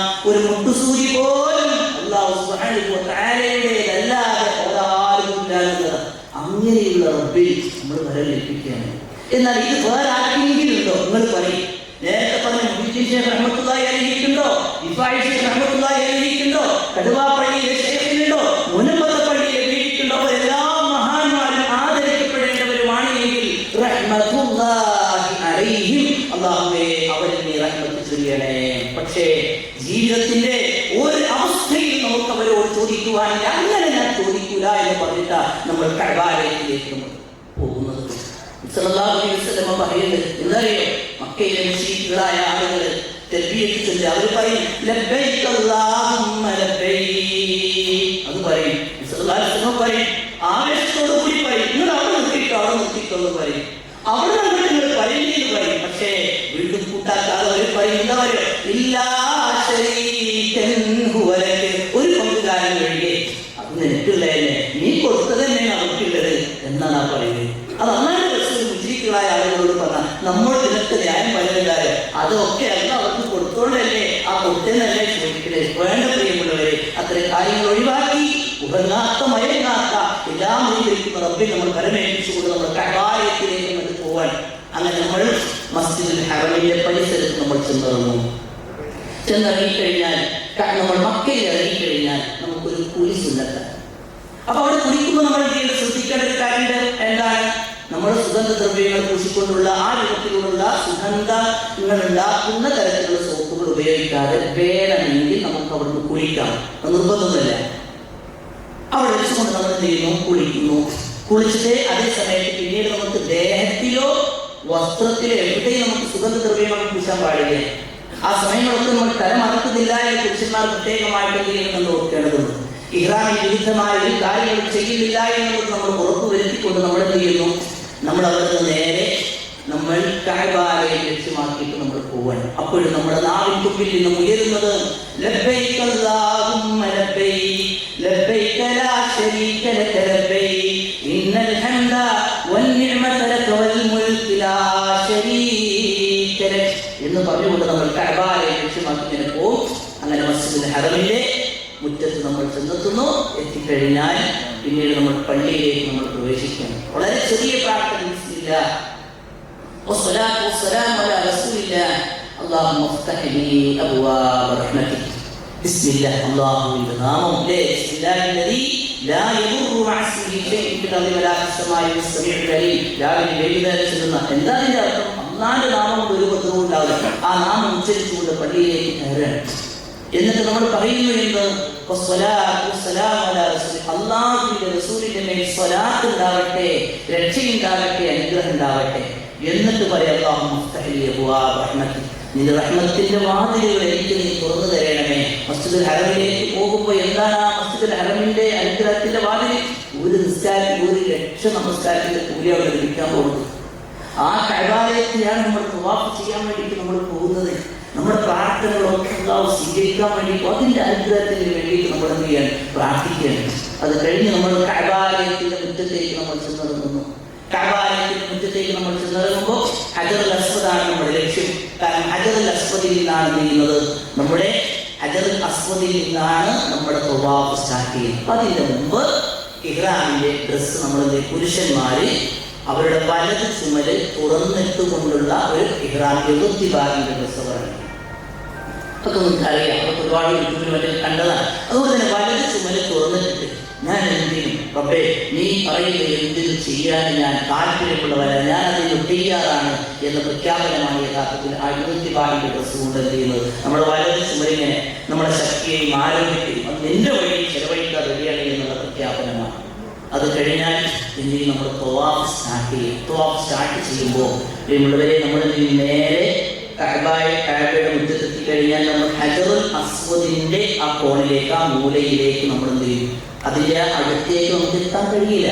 ഒരു മുട്ടുസൂചി പോലും അല്ലാഹു സുബ്ഹാനഹു വ തആലയുടേതല്ലാതെ ഒരാളുമില്ല. അങ്ങനെയുള്ള റബ്ബിൽ നമ്മൾ വരലേൽപ്പിക്കുകയാണ്. എന്നാൽ ഇത് വേറെ ആർക്കെങ്കിലും ഉണ്ടോ? നിങ്ങൾ പറയും. നേരത്തെ പറഞ്ഞ മുഹ്യിദ്ദീൻ ശൈഖ് റഹ്മത്തുള്ളാഹി അലൈഹിക്കുണ്ടോ? ഇഫായി ശൈഖ് റഹ്മത്തുള്ളാഹി അലൈഹിക്കുണ്ടോ? കടുവാപ്പള്ളിയിലെ ശൈഖിനുണ്ടോ? മുനമ്പത്തപ്പള്ളിയിലെ ബീവിക്കുണ്ടോ? എല്ലാ മഹാന്മാരും ആദരിക്കപ്പെടേണ്ടവരുമാണ് എങ്കിൽ റഹ്മത്തുള്ളാഹി അലൈഹിം, അല്ലാഹുവേ അവരിൽ നീ റഹ്മത്ത് ചൊരിയണേ. പക്ഷേ ജീവിതത്തിന്റെ ഒരു അവസ്ഥയിൽ നമുക്ക് അവരോട് ചോദിക്കുവാനില്ല. അങ്ങനെ ഞാൻ ചോദിക്കൂല എന്ന് പറഞ്ഞിട്ട് നമ്മൾ കഅബയിലേക്ക് പോകുന്നത്. സല്ലല്ലാഹു അലൈഹി വസല്ലം പറയുന്നത് എന്നറിയോ? മക്കയിലെ മുശ്രിക്കുകളായ ആളുകൾ തൽബിയത്ത് ചൊല്ലി അവർ പറയും ലബ്ബൈക അല്ലാഹുമ്മ ലബ്ബൈക്. അത് പറയും. സല്ലല്ലാഹു അലൈഹി വസല്ലം പറയും, ആവേശത്തോടു കൂടി പറയും, നിങ്ങൾ അവിടെ നിർത്തിക്കോളൂ പറയും. അവിടെ നിങ്ങൾ പറയുന്നത് പറയും. പക്ഷേ വീണ്ടും കൂട്ടാക്കാതെ അവർ പറയുന്നവര് ഇല്ലാ ശരീകൻ ഹുവ ലക, ഒരു പങ്കുകാരൻ ഒഴികെ അത് നിനക്കുള്ളതല്ലേ, നീ കൊടുത്തത് തന്നെയാണ് അവർക്കുള്ളത് എന്നാണ് പറയുന്നത്. അത് അന്നാണ് മുസ്ലിങ്ങളായ ആളുകളോട് പറഞ്ഞ നമ്മൾ ഇതിനൊക്കെ ന്യായം പറയുന്നത് അതൊക്കെ അല്ല അവർക്ക് കൊടുത്തോണ്ടല്ലേ, ആ കൊടുത്തെന്നല്ലേ ചോദിക്കണേ. വേണ്ട പ്രിയമുള്ളവരെ, അത്തരം കാര്യങ്ങൾ ഒഴിവാക്കി ഉറങ്ങാത്ത മയങ്ങാത്ത എല്ലാം നിയന്ത്രിക്കുന്ന റബ്ബിൽ നമ്മൾ പരമേൽപ്പിച്ചുകൊണ്ട് നമ്മൾ കഅബയിലേക്ക് നമ്മൾ പോവാൻ. അങ്ങനെ നമ്മൾ മസ്ജിദുൽ ഹറമിന്റെ പരിസരത്ത് നമ്മൾ ചെന്നിറങ്ങിക്കഴിഞ്ഞാൽ, നമ്മൾ മക്കയിൽ ഇറങ്ങിക്കഴിഞ്ഞാൽ നമുക്കൊരു കുളി സുന്നത്താണ്. അപ്പൊ അവിടെ കുളിക്കുമ്പോൾ നമ്മൾ ശ്രദ്ധിക്കേണ്ട ഒരു കാര്യം എന്താണ്? നമ്മൾ സുഗന്ധദ്രവ്യങ്ങൾ പൂശിക്കൊണ്ടുള്ള ആ രൂപത്തിലുള്ള സുഗന്ധങ്ങൾ ഉണ്ടാക്കുന്ന തരത്തിലുള്ള സോപ്പുകൾ ഉപയോഗിക്കാതെ വേണമെങ്കിൽ നമുക്ക് അവിടുന്ന് കുളിക്കാം. നിർബന്ധമൊന്നുമില്ല. അവിടെ വെച്ചുകൊണ്ട് നമ്മൾ എന്ത് ചെയ്യുന്നു? കുളിക്കുന്നു. കുളിച്ചിട്ട് അതേ സമയത്ത് പിന്നീട് നമുക്ക് ദേഹത്തിലോ വസ്ത്രത്തിലോ എവിടെയും നമുക്ക് സുഗന്ധദ്രവ്യങ്ങൾ പൂശാൻ പാടില്ല. ആ സമയങ്ങളൊക്കെ നമ്മൾ തലമറക്കുന്നില്ല എന്ന് പുരുഷന്മാർ പ്രത്യേകമായിട്ട് എന്തെങ്കിലും നോക്കേണ്ടതുണ്ട്. ഇഹ്റാമിന് വിരുദ്ധമായ ഒരു കാര്യങ്ങൾ ചെയ്യുന്നില്ല എന്നുള്ളത് നമ്മൾ ഉറപ്പുവരുത്തിക്കൊണ്ട് നമ്മൾ എന്ത് ചെയ്യുന്നു? നമ്മൾ അവിടുന്ന് നേരെ നമ്മൾ കഅബയെ ലക്ഷ്യമാക്കിയിട്ട് നമ്മൾ പോവാണ്. അപ്പോഴും നമ്മുടെ നാവിൻ തുമ്പിൽ നിന്നും ഉയരുന്നത് ലബ്ബൈക അല്ലാഹുമ്മ ലബ്ബൈക് ലബ്ബൈക ലാ ശരീക ലക ലബ്ബൈക് ഇന്നൽ ഹംദ വന്നിഅമത ലക വൽ മുൽക് ലാ ശരീക ലക എന്ന് പറഞ്ഞുകൊണ്ട് നമ്മൾ കഅബയെ ലക്ഷ്യമാക്കി ഇങ്ങനെ പോകും. അങ്ങനെ മസ്ജിദുൽ ഹറമിലെ മുറ്റത്ത് നമ്മൾ ചെന്നെത്തുന്നു. എത്തിക്കഴിഞ്ഞാൽ പിന്നീട് നമ്മൾ പള്ളിയിലേക്ക് നമ്മൾ പ്രവേശിക്കണം. വളരെ ചെറിയ പ്രാർത്ഥന. ബിസ്മില്ലാഹ് വസ്സലാത്തു വസ്സലാമു അലാ റസൂലില്ലാഹ് അല്ലാഹുമ്മ ഇഫ്തഹ് ലീ അബ്വാബ റഹ്മതിക്. ബിസ്മില്ലാഹ്, അല്ലാഹുവിന്റെ നാമം. ബിസ്മില്ലാഹില്ലദീ ലാ യദുറു മഅ ഇസ്മിഹി ശൈഉൻ ഫിൽ അർളി വലാ ഫിസ് സമാഇ വസ്സമീഉൽ അലീം. രാവിലെ വൈകുന്നേരം ചെല്ലുന്ന എന്താ ഇതിന്റെ അർത്ഥം? അല്ലാഹുവിന്റെ നാമം കൊണ്ട് ഒരു ബന്ധവും ഉണ്ടാവില്ല. ആ നാമം ഉച്ചരിച്ചുകൊണ്ട് പള്ളിയിലേക്ക് കയറാൻ. എന്നിട്ട് നമ്മൾ പറയുന്നു എന്ന് അല്ലാഹുവിന്റെ റസൂലിന്റെ മേൽ സ്വലാത്ത് ഉണ്ടാവട്ടെ, രക്ഷയുണ്ടാവട്ടെ, അനുഗ്രഹം ഉണ്ടാവട്ടെ. എന്നിട്ട് പറയാം അല്ലാഹുമ്മ ഇഫ്തഹ് ലീ അബ്വാബ റഹ്മതിക്, നിന്റെ റഹ്മത്തിന്റെ വാതിലുകൾ എനിക്ക് നീ തുറന്നു തരണമേ. മസ്ജിദുൽ ഹറമിലേക്ക് പോകുമ്പോൾ എന്താണ് ആ മസ്ജിദുൽ ഹറമിന്റെ അനുഗ്രഹത്തിന്റെ വാതിൽ? ഒരു നിസ്കാരത്തിൽ 1,00,000 നമസ്കാരത്തിന്റെ കൂലി അവിടെ ലഭിക്കാൻ പോകുന്നത്. ആ കഅബയിലേക്കാണ് നമ്മൾ തവാഫ് ചെയ്യാൻ വേണ്ടിയിട്ട് നമ്മൾ പോകുന്നത്. നമ്മുടെ പ്രാർത്ഥനകളൊക്കെ അല്ലാഹു സ്വീകരിക്കാൻ വേണ്ടി അതിന്റെ അനുഗ്രഹത്തിന് വേണ്ടിയിട്ട് നമ്മൾ എന്ത് ചെയ്യാൻ പ്രാർത്ഥിക്കുകയാണ്. അത് കഴിഞ്ഞ് നമ്മൾ കഅബയുടെ മുറ്റത്തേക്ക് നമ്മൾ ചെന്നിറങ്ങുന്നു. കഅബയുടെ മുറ്റത്തേക്ക് നമ്മൾ ചെന്നിറങ്ങുമ്പോൾ ഹജറുൽ അസ്വദാണ് നമ്മുടെ ലക്ഷ്യം. കാരണം ഹജറുൽ അസ്വദിൽ നിന്നാണ് ചെയ്യുന്നത്, നമ്മുടെ ഹജറുൽ അസ്വദിൽ നിന്നാണ് നമ്മുടെ തവാഫ് സ്റ്റാർട്ട് ചെയ്യുന്നത്. അതിന്റെ മുമ്പ് ഇഹ്റാമിന്റെ ഡ്രസ്സ് നമ്മളുടെ പുരുഷന്മാര് അവരുടെ വലത് ചുമല് തുറന്നിട്ടുകൊണ്ടുള്ള ഒരു ഇഹ്റാം എഴുത്തിബാറിന്റെ ഡ്രസ്സ് പറഞ്ഞു. അതൊക്കെ നമുക്ക് അറിയാം, അതൊക്കെ ഒരുപാട് യൂട്യൂബിൽ മറ്റേ കണ്ടതാണ്. അതുകൊണ്ട് തന്നെ വലത് ചുമല് തുറന്നിട്ടിട്ട് ഞാൻ എന്തിനും റബ്ബേ നീ പറയുന്നത് എന്തിനും ചെയ്യാൻ ഞാൻ താല്പര്യമുള്ളവരാണ്, ഞാൻ അതിന് തയ്യാറാണ് എന്ന പ്രഖ്യാപനമാണ് യഥാർത്ഥത്തിൽ ആ എഴുത്തിബാറിന്റെ ഡ്രസ്സ് കൊണ്ട് എന്ത് ചെയ്യുന്നത്. നമ്മുടെ വലത് ചുമലിങ്ങനെ നമ്മുടെ ശക്തിയെയും ആരോഗ്യത്തെയും അത് നിന്റെ വഴി ചെലവഴിക്കാൻ റെഡിയാണ് എന്നുള്ള പ്രഖ്യാപനമാണ്. അത് കഴിഞ്ഞാൽ പിന്നീട് നമ്മൾ തവാഫ് സ്റ്റാർട്ട് ചെയ്യും. തവാഫ് സ്റ്റാർട്ട് ചെയ്യുമ്പോൾ പ്രിയമുള്ളവരെ നമ്മൾ നേരെ കഅബയുടെ മുറ്റത്തെത്തി കഴിഞ്ഞാൽ നമ്മൾ ഹജറുൽ അസ്വദിന്റെ ആ കോണിലേക്ക്, ആ മൂലയിലേക്ക് നമ്മൾ എന്ത് ചെയ്യും? അത് അതിൻ്റെ അടുത്തേക്ക് നമുക്ക് എത്താൻ കഴിയില്ല.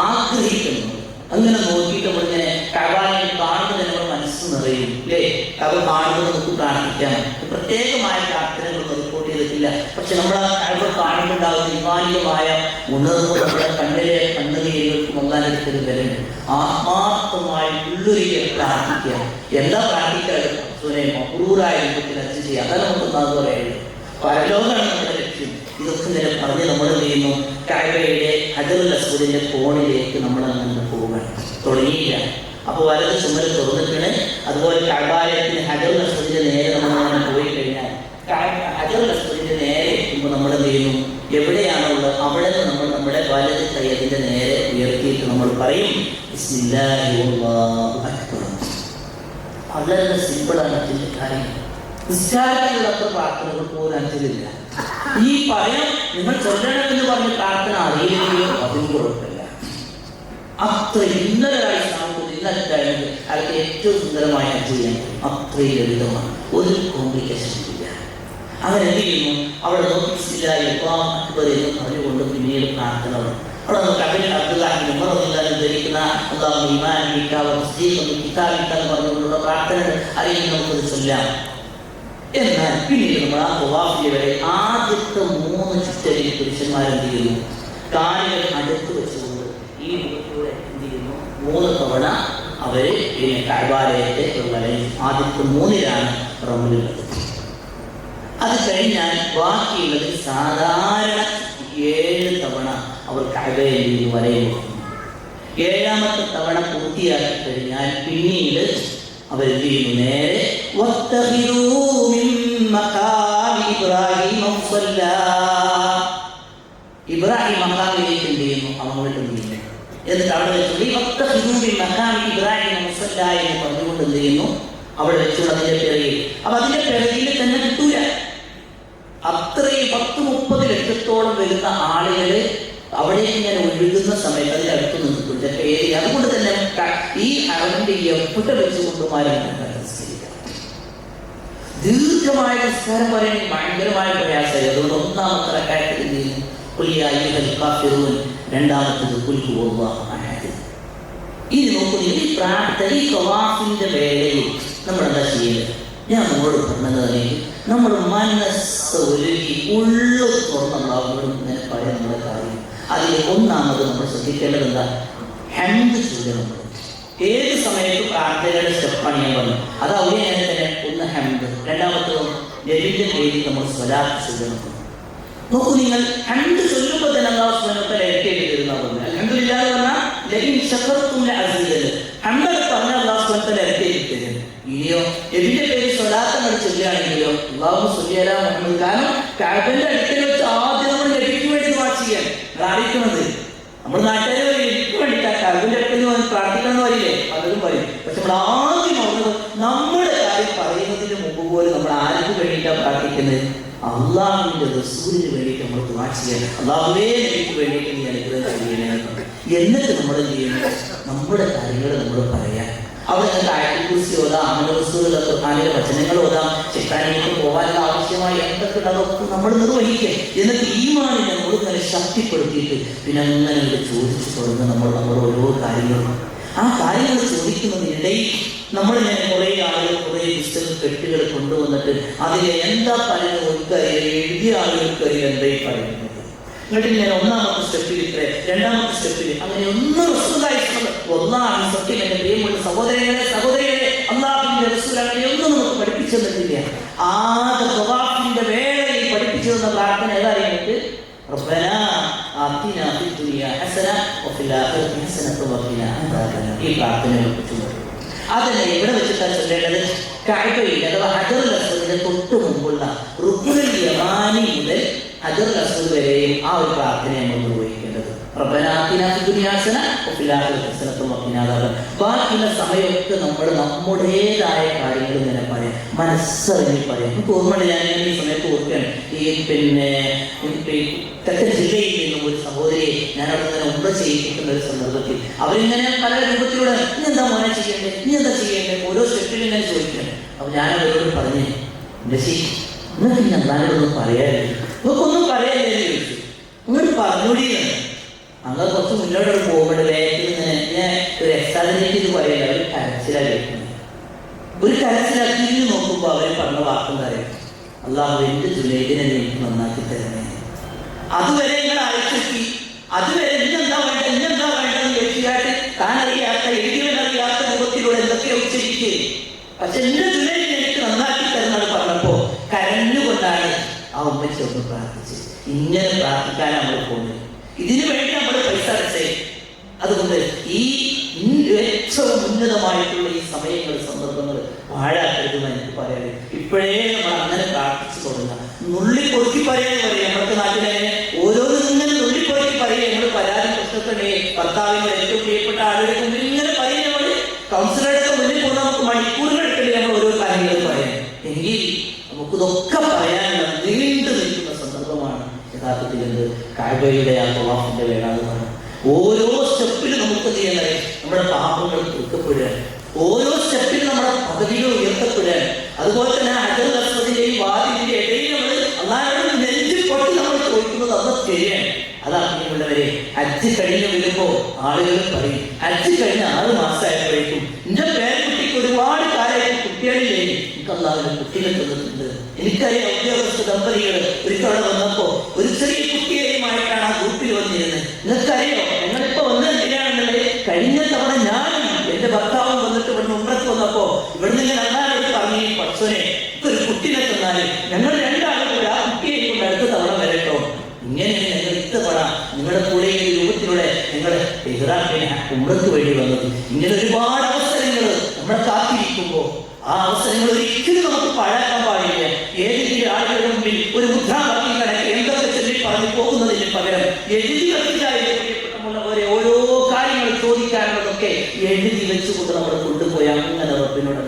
ആഗ്രഹിക്കുന്നു, അങ്ങനെ നോക്കിയിട്ട് നമ്മളിങ്ങനെ കഅബയെ കാണുന്നത് നമ്മുടെ മനസ്സ് നിറയും അല്ലേ? കഅബ കാണുന്നത് നമുക്ക് പ്രാർത്ഥിക്കാം. പ്രത്യേകമായ പ്രാർത്ഥനകളൊന്നും റിപ്പോർട്ട് ചെയ്തിട്ടില്ല. പക്ഷെ നമ്മൾ ആ കഅബ കാണുന്നുണ്ടാകുന്ന ഈമാനികമായ ഉണർവ് നമ്മുടെ കണ്ണിലെ കണ്ണുനീരുകൾക്കും അല്ലാതെടുത്തൊരു വിലയുണ്ട്. ആത്മാർത്ഥമായി ഉള്ളൊരിക്കൽ പ്രാർത്ഥിക്കുക. എന്താ പ്രാർത്ഥിക്കുക? മബ്റൂറായ രൂപത്തിൽ അച്ഛൻ ചെയ്യുക. അതാണ് നമുക്ക് ഒന്നാമത് പറയുന്നത്. പരലോകമാണ് നമ്മുടെ ലക്ഷ്യം. ഇതൊക്കെ ഇങ്ങനെ പറഞ്ഞ് നമ്മൾ എന്ത് ചെയ്യുന്നു? കഅബയുടെ ഹജറുൽ അസ്വദിന്റെ കോണിലേക്ക് നമ്മൾ അങ്ങനെ പോവുകയാണ്. തുടങ്ങിയില്ല. അപ്പോൾ വലത് ചുമൽ തുറന്നിട്ടാണ്. അതുപോലെ കഅബാലയത്തിന് ഹജറുൽ അസ്വദിന്റെ നേരെ നമ്മളങ്ങനെ പോയി കഴിഞ്ഞാൽ ഹജറുൽ അസ്വദിന്റെ നേരെ എത്തുമ്പോൾ നമ്മൾ എന്ത് ചെയ്യുന്നു? എവിടെയാണുള്ളത് അവിടെ നിന്ന് നമ്മൾ നമ്മുടെ വലത് കൈ അതിന്റെ നേരെ ഉയർത്തിയിട്ട് നമ്മൾ പറയും ബിസ്മില്ലാഹി വല്ലാഹു അക്ബർ. വളരെ സിമ്പിളാണ് അതിന്റെ കാര്യം. നിസ്കാരത്തിലുള്ള അത്ര പ്രാർത്ഥനകൾ പോലും അനുസരിച്ചില്ല. ഈ പറയാൻ നിങ്ങൾ ചൊല്ലണമെന്ന് പറഞ്ഞ പ്രാർത്ഥന അറിയില്ലെങ്കിലും അതും കുഴപ്പമില്ല. അത്ര ഇന്നലെ ഇന്നത്തെ അയാൾക്ക് ഏറ്റവും സുന്ദരമായി ചെയ്യാൻ അത്രയും ലളിതമാണ്. ഒരു കോംപ്ലിക്കേഷൻ ഇല്ല. അങ്ങനെ എന്ത് ചെയ്യുന്നു? അവിടെ നോക്കിയില്ല അക്ബർ എന്ന് പറഞ്ഞുകൊണ്ട് പിന്നീട് പ്രാർത്ഥന അവിടെ നമുക്ക് ധരിക്കുന്ന പറഞ്ഞുകൊണ്ടുള്ള പ്രാർത്ഥന അറിയുന്ന നമുക്കത് ചൊല്ലാം. എന്നാൽ പിന്നീട് നമ്മൾ ആ ഖുവാഫിയുടെ ആദ്യത്തെ 3 ചുറ്റലിൽ പുരുഷന്മാരെന്ത് ചെയ്യുന്നു? കാലുകൾ അടുത്ത് വെച്ചുകൊണ്ട് ഈ മുഖത്തൂടെ എന്ത് ചെയ്യുന്നു? 3 തവണ അവര് കഅബാലയത്തെ ആദ്യത്തെ 3ലാണ് റമലുള്ളത്. അത് കഴിഞ്ഞാൽ ബാക്കിയുള്ളത് സാധാരണ 7 തവണ അവർ കഅബയിൽ വലയിൽ വെക്കുന്നു. 7ാമത്തെ തവണ പൂർത്തിയാക്കി കഴിഞ്ഞാൽ പിന്നീട് അവരെന്ത് ചെയ്യുന്നു? നേരെ ഇബ്രാഹിം മഖാമിലേക്ക് എന്ത് ചെയ്യുന്നു? അങ്ങോട്ട് എന്ത് ചെയ്യുന്നു? എന്നിട്ട് അവിടെ വെച്ചുകൊണ്ട് ഇബ്രാഹിം മുസല്ല എന്ന് പറഞ്ഞുകൊണ്ട് എന്ത് ചെയ്യുന്നു? അവിടെ വെച്ചുകൊണ്ട് അതിന്റെ പിറകിൽ. അപ്പൊ അതിന്റെ പിറകിൽ തന്നെ കിട്ടൂല. അത്രയും 10-30 ലക്ഷത്തോളം വരുന്ന ആളുകള് അവിടേക്ക് ഇങ്ങനെ ഒഴുകുന്ന സമയത്ത് അതിന്റെ അടുത്ത് നിന്നിട്ടുണ്ട് ഏരിയ. അതുകൊണ്ട് തന്നെ ഈ അറബിന്റെ എവിടെ വെച്ചുകൊണ്ടുമാരും ദീർഘമായ നിസ്കാരം പറയാൻ ഭയങ്കരമായ പ്രയാസമായി. അതുകൊണ്ട് 1ാമത്തെ റക്അത്തിൽ എന്ത് ചെയ്യുന്നു? രണ്ടാമത്തത് ഇനി നോക്കുന്നു. ഈ പ്രാർത്ഥന ഈ ഖവാഫിന്റെ വേളയിൽ നമ്മൾ എന്താ ചെയ്യുന്നത്? ഞാൻ നമ്മളോട് പറഞ്ഞത് നമ്മൾ മനസ്സ് ഒരുക്കി ഉള്ളു തുറന്നുണ്ടാവുമ്പോഴും ഇങ്ങനെ പറയാൻ നമ്മുടെ കാര്യം. അതിൽ 1ാമത് നമ്മൾ ശ്രദ്ധിക്കേണ്ടത് എന്താ? ഹംദ് ചൊല്ലണം. ഏത് സമയത്തും പ്രാർത്ഥനയുടെ സ്റ്റെപ്പാണ് ഞാൻ പറഞ്ഞു. അത് അവിടെ തന്നെ ഒന്ന് ഹംദ്, 2ാമത്തത് നബിയുടെ പേരിൽ നമ്മൾ സ്വലാത്ത് ചൊല്ലണം. നോക്കൂ, നിങ്ങൾ ഹംദ് ചൊല്ലുമ്പോൾ തന്നെ അല്ലാഹു സുബ്ഹാനഹു വ തആല ഇരട്ടിയാക്കി തരുന്ന പറഞ്ഞാൽ അൽഹംദുലില്ലാഹ് പറഞ്ഞാൽ ലഇൻ ശകർതും ലഅസീദൻ. ഹംദ് പറഞ്ഞാൽ അല്ലാഹു സുബ്ഹാനഹു വ തആല ഇരട്ടിയാക്കി തരും. ഇനിയോ നബിയുടെ പേരിൽ സ്വലാത്ത് നമ്മൾ ചൊല്ലുകയാണെങ്കിലോ അല്ലാഹു സ്വല്ലി അലാ മുഹമ്മദ്. കാരണം കഅബയുടെ അടുക്കൽ വെച്ച് ആദ്യം നമ്മൾ നബിക്ക് വേണ്ടി ദുആ ചെയ്യാൻ അറിയിക്കുന്നത്. നമ്മൾ നാട്ടുകാരെ എനിക്ക് വേണ്ടിയിട്ടാണ് കഅബയുടെ അടുക്കൽ പ്രാർത്ഥിക്കണം എന്ന് പറയില്ലേ? പലരും പറയും. പക്ഷെ നമ്മൾ ആദ്യം നമ്മുടെ കാര്യം പറയുന്നതിന് മുമ്പ് പോലും നമ്മൾ ആർക്ക് വേണ്ടിയിട്ടാണ് പ്രാർത്ഥിക്കുന്നത്? അള്ളാഹുവിന്റെ റസൂലിന് വേണ്ടിയിട്ട് നമ്മൾ ദുആ ചെയ്യാൻ. അള്ളാഹുവേ നബിക്ക് വേണ്ടിയിട്ട് നീ അനുഗ്രഹം ചെയ്യണേ. എന്നിട്ട് നമ്മൾ എന്ത് ചെയ്യുന്നു? നമ്മുടെ കാര്യങ്ങൾ നമ്മൾ പറയാൻ. അവിടെ ആയത്തുകുറിച്ച് ഓതാം, അമലറസൂലുള്ള ഖുർആനിലെ വചനങ്ങൾ ഓതാം, ശൈത്താനിലേക്ക് പോകാനുള്ള ആവശ്യമായ എന്തൊക്കെ അതൊക്കെ നമ്മൾ നിർവഹിക്കുക. എന്നിട്ട് ഈമാനിനെ നമ്മൾ ഇങ്ങനെ ശക്തിപ്പെടുത്തിയിട്ട് പിന്നെ അങ്ങനെ ചോദിച്ചു തുടങ്ങുക നമ്മൾ ഓരോ കാര്യങ്ങളും. ആ കാര്യങ്ങൾ ചോദിക്കുന്നതിനിടയിൽ നമ്മളിങ്ങനെ കുറേ ആളുകൾ കുറേ പുസ്തക കെട്ടുകൾ കൊണ്ടുവന്നിട്ട് അതിലെ എന്താ പറയുന്നത് ഒരിക്കറിയില്ല, എഴുതിയ ആളുകൾക്കറിയില്ല എന്തായി പറയുന്നത്. എന്നിട്ട് ഞാൻ 1ാമത്തെ സ്റ്റെപ്പിൽ ഇത്ര, 2ാമത്തെ സ്റ്റെപ്പിൽ അങ്ങനെ ഒന്നും റസൂലായിട്ടുള്ളത്. ഒന്നാണ് സത്യം. എന്റെ പ്രിയമുള്ള സഹോദരികളെ അല്ലാഹുവിന്റെ റസൂൽ അങ്ങനെയൊന്നും നമുക്ക് പഠിപ്പിച്ചു തന്നിട്ടില്ല. ആദ്യ ഖവാഫിന്റെ വേളയിൽ പഠിപ്പിച്ചു തന്ന പ്രാർത്ഥന ഏതായിട്ട്? റബ്ബനാ ആതിനാ ഫിദ്ദുനിയാ ഹസന വഫിൽ ആഖിറതി ഹസനത വഖിനാ അദാബന്നാർ. ഈ പ്രാർത്ഥന പഠിപ്പിച്ചു. അതന്നെ ഇവിടെ വെച്ചിട്ടാണ് ചൊല്ലേണ്ടത്. കഅബയിൽ അഥവാ ഹജറുൽ അസ്വദിന്റെ തൊട്ട് മുമ്പുള്ള റുക്നുൽ യമാനി മുതൽ ഹജറുൽ അസ്വദ് വരെയും ആ ഒരു പ്രാർത്ഥനയാണ് നമ്മൾ നിർവഹിക്കേണ്ടത്. റബ്ബനാ ആതിനാ ഫിദ്ദുനിയാ ഹസന വഫിൽ ആഖിറതി ഹസനത വഖിനാ അദാബന്നാർ. ബാക്കിയുള്ള സമയമൊക്കെ നമ്മൾ നമ്മുടേതായ കാര്യങ്ങൾ ഇങ്ങനെ പറയാം, മനസ്സറിഞ്ഞ് പറയാം. നമുക്ക് ഓർമ്മയുണ്ട്, ഞാൻ ഈ സമയത്ത് ഓർക്കുകയാണ്. തെക്കൻ ജില്ലയിൽ നിന്നും ഒരു സഹോദരിയെ ഞാൻ അവിടെ നിന്ന് ഉംറ ചെയ്യിപ്പിക്കുന്ന ഒരു സന്ദർഭത്തിൽ അവരിങ്ങനെ പല രൂപത്തിലൂടെ നീ എന്താ മോനെ ചെയ്യേണ്ടത്, നീ എന്താ ചെയ്യേണ്ടത്, ഓരോ സ്റ്റെപ്പിലും ഇങ്ങനെ ചോദിക്കണം. അപ്പൊ ഞാൻ അവരോട് പറഞ്ഞു, നിങ്ങൾക്ക് ഞാൻ താനോടൊന്നും പറയാനില്ല, നിങ്ങൾക്കൊന്നും പറയാനില്ലെന്ന് ചോദിച്ചു. നിങ്ങൾ മുടിയാണ്. അങ്ങനെ കുറച്ച് മുന്നോട്ട് പോകുമ്പോൾ വേഗത്തിൽ ഇങ്ങനെ ഞാൻ ഒരു എക്സാമിനേറ്റ് ഇത് പറയില്ല, ഒരു കരച്ചിലായിരിക്കും. ഒരു കരച്ചിലാക്കി നോക്കുമ്പോൾ അവർ പറഞ്ഞ വാക്കെന്താ അറിയാം, അള്ളാഹു എന്റെ ജുനൈദിനെ എനിക്ക് നന്നാക്കി തരണേ. അതുവരെ നിങ്ങൾ അയച്ചെത്തി, അതുവരെ ഇന്നെന്താ വേണ്ടെന്ന് ചോദിച്ചാട്ട് താൻ അറിയാത്ത എഴുതിയവനറിയാത്ത രൂപത്തിലൂടെ എന്തൊക്കെയോ ഉച്ചരിക്കേ. പക്ഷെ എന്റെ ജുനൈദിനെ എനിക്ക് നന്നാക്കി തരുന്നത് പറഞ്ഞപ്പോ കരഞ്ഞുകൊണ്ടാണ് ആ ഉമ്മച്ചി ഒന്ന് പ്രാർത്ഥിച്ചത്. ഇങ്ങനെ പ്രാർത്ഥിക്കാൻ നമ്മൾ പോകുന്നത്, ഇതിനു വേണ്ടി നമ്മൾ പൈസ അടച്ചേ. അതുകൊണ്ട് ഈ ഏറ്റവും ഉന്നതമായിട്ടുള്ള ഈ സമയങ്ങൾ, സന്ദർഭങ്ങൾ പാഴാക്കരുതെന്ന് എനിക്ക് പറയാൻ. ഇപ്പോഴേ നമ്മൾ അങ്ങനെ പ്രാർത്ഥിച്ചു തുടങ്ങുക. നുള്ളിപ്പൊറുക്കി പറയാൻ പറയും. നമ്മുടെ നാട്ടിലെ ഓരോന്നും ഇങ്ങനെ നുള്ളിപ്പൊറുക്കി പറയുക. നമ്മൾ പരാതി പുസ്തകത്തിനെ ഭർത്താവിന്റെ ഏറ്റവും പ്രിയപ്പെട്ട ആളുകളുടെ മുമ്പിൽ ഇങ്ങനെ പറയുക. നമ്മൾ കൗൺസിലറുടെ മുന്നിൽ പോകുന്ന നമുക്ക് മണിക്കൂറുകൾ എടുക്കില്ലേ നമ്മൾ ഓരോ കാര്യങ്ങൾ പറയാൻ. എങ്കിൽ നമുക്കിതൊക്കെ പറയാനുള്ള നീണ്ടു നിൽക്കുന്ന സന്ദർഭമാണ് യഥാർത്ഥത്തിൽ എന്ത് കഅബയുടെ ആ തവാഫിന്റെ വേള എന്ന് പറയുന്നത്. ഓരോ സ്റ്റെപ്പിലും നമുക്ക് ചെയ്യേണ്ടത് നമ്മുടെ പാപങ്ങൾ തീർക്കപ്പെടുക, ഓരോ സ്റ്റെപ്പിലും നമ്മുടെ പദവികൾ ഉയർത്തപ്പെടുക. അതുപോലെ തന്നെ ഹജറുൽ അസ്വദിന്റെയും വാദിന്റെയും ഇടയിൽ നമ്മൾ അല്ലാതെ നെഞ്ചിൽ പൊട്ടി നമ്മൾ ചോദിക്കുന്നത് അത് ശരിയാണ്. അതാണെന്നുള്ളവരെ ഹജ്ജ് കഴിഞ്ഞ് വരുമ്പോ ആളുകൾ പറയും, ഹജ്ജ് കഴിഞ്ഞ് 6 മാസമായപ്പോഴേക്കും എന്റെ പേരക്കുട്ടിക്ക് ഒരുപാട് കാലമായിട്ട് കുട്ടികളില്ലേ, എനിക്ക് അല്ലാതെ കുട്ടികൾ തന്നിട്ടുണ്ട്. എനിക്കറിയാം ഉദ്യോഗസ്ഥ ദമ്പതികൾ ഒരിക്കൽ അവിടെ വന്നപ്പോ ഒരു ചെറിയ കുട്ടിയുമായിട്ടാണ് ആ ഗ്രൂപ്പിൽ വന്നിരുന്നത്. നിങ്ങൾക്കറിയോ ഞങ്ങളിപ്പോ വന്നത് എന്തിനാണെന്നുള്ളത്? കഴിഞ്ഞ തവണ ഞാനും എന്റെ ഭർത്താവും വന്നിട്ട് ഇവിടുന്ന് ഉംറക്ക് വന്നപ്പോ ഇവിടുന്ന് ഇങ്ങനെ അല്ലാതെ പറഞ്ഞു, പടച്ചോനെ ഒരു കുട്ടിനെ തന്നാല് ഞങ്ങൾ 2 ആളും കൂടെ ആ കുട്ടിയെ കൊണ്ട് അടുത്ത തവണ വരട്ടോ. ഇങ്ങനെ ഞങ്ങൾ ഇത്തവണ നിങ്ങളുടെ കൂടെ ഈ രൂപത്തിലൂടെ ഞങ്ങൾ ഉംറക്ക് വേണ്ടി വന്നത്. ഇങ്ങനെ ഒരുപാട് അവസരങ്ങൾ നമ്മളെ കാത്തിരിക്കുമ്പോൾ ആ അവസരങ്ങൾ ഒരിക്കലും നമുക്ക് പാഴാക്കാൻ പാടില്ല. ഏതെങ്കിലും ആളുകളുടെ മുമ്പിൽ ഒരു മുദ്രാവാക്യം കണക്ക് എന്തൊക്കെ ചൊല്ലി പറഞ്ഞു പോകുന്നതിന് പകരം എഴുതി വെച്ചിട്ടുള്ളവരെ ഓരോ കാര്യങ്ങൾ ചോദിക്കാനുള്ളതൊക്കെ എഴുതി വെച്ചുകൊണ്ട് നമ്മൾ കൊണ്ടുപോയാൽ അങ്ങനെ റബ്ബിനോട്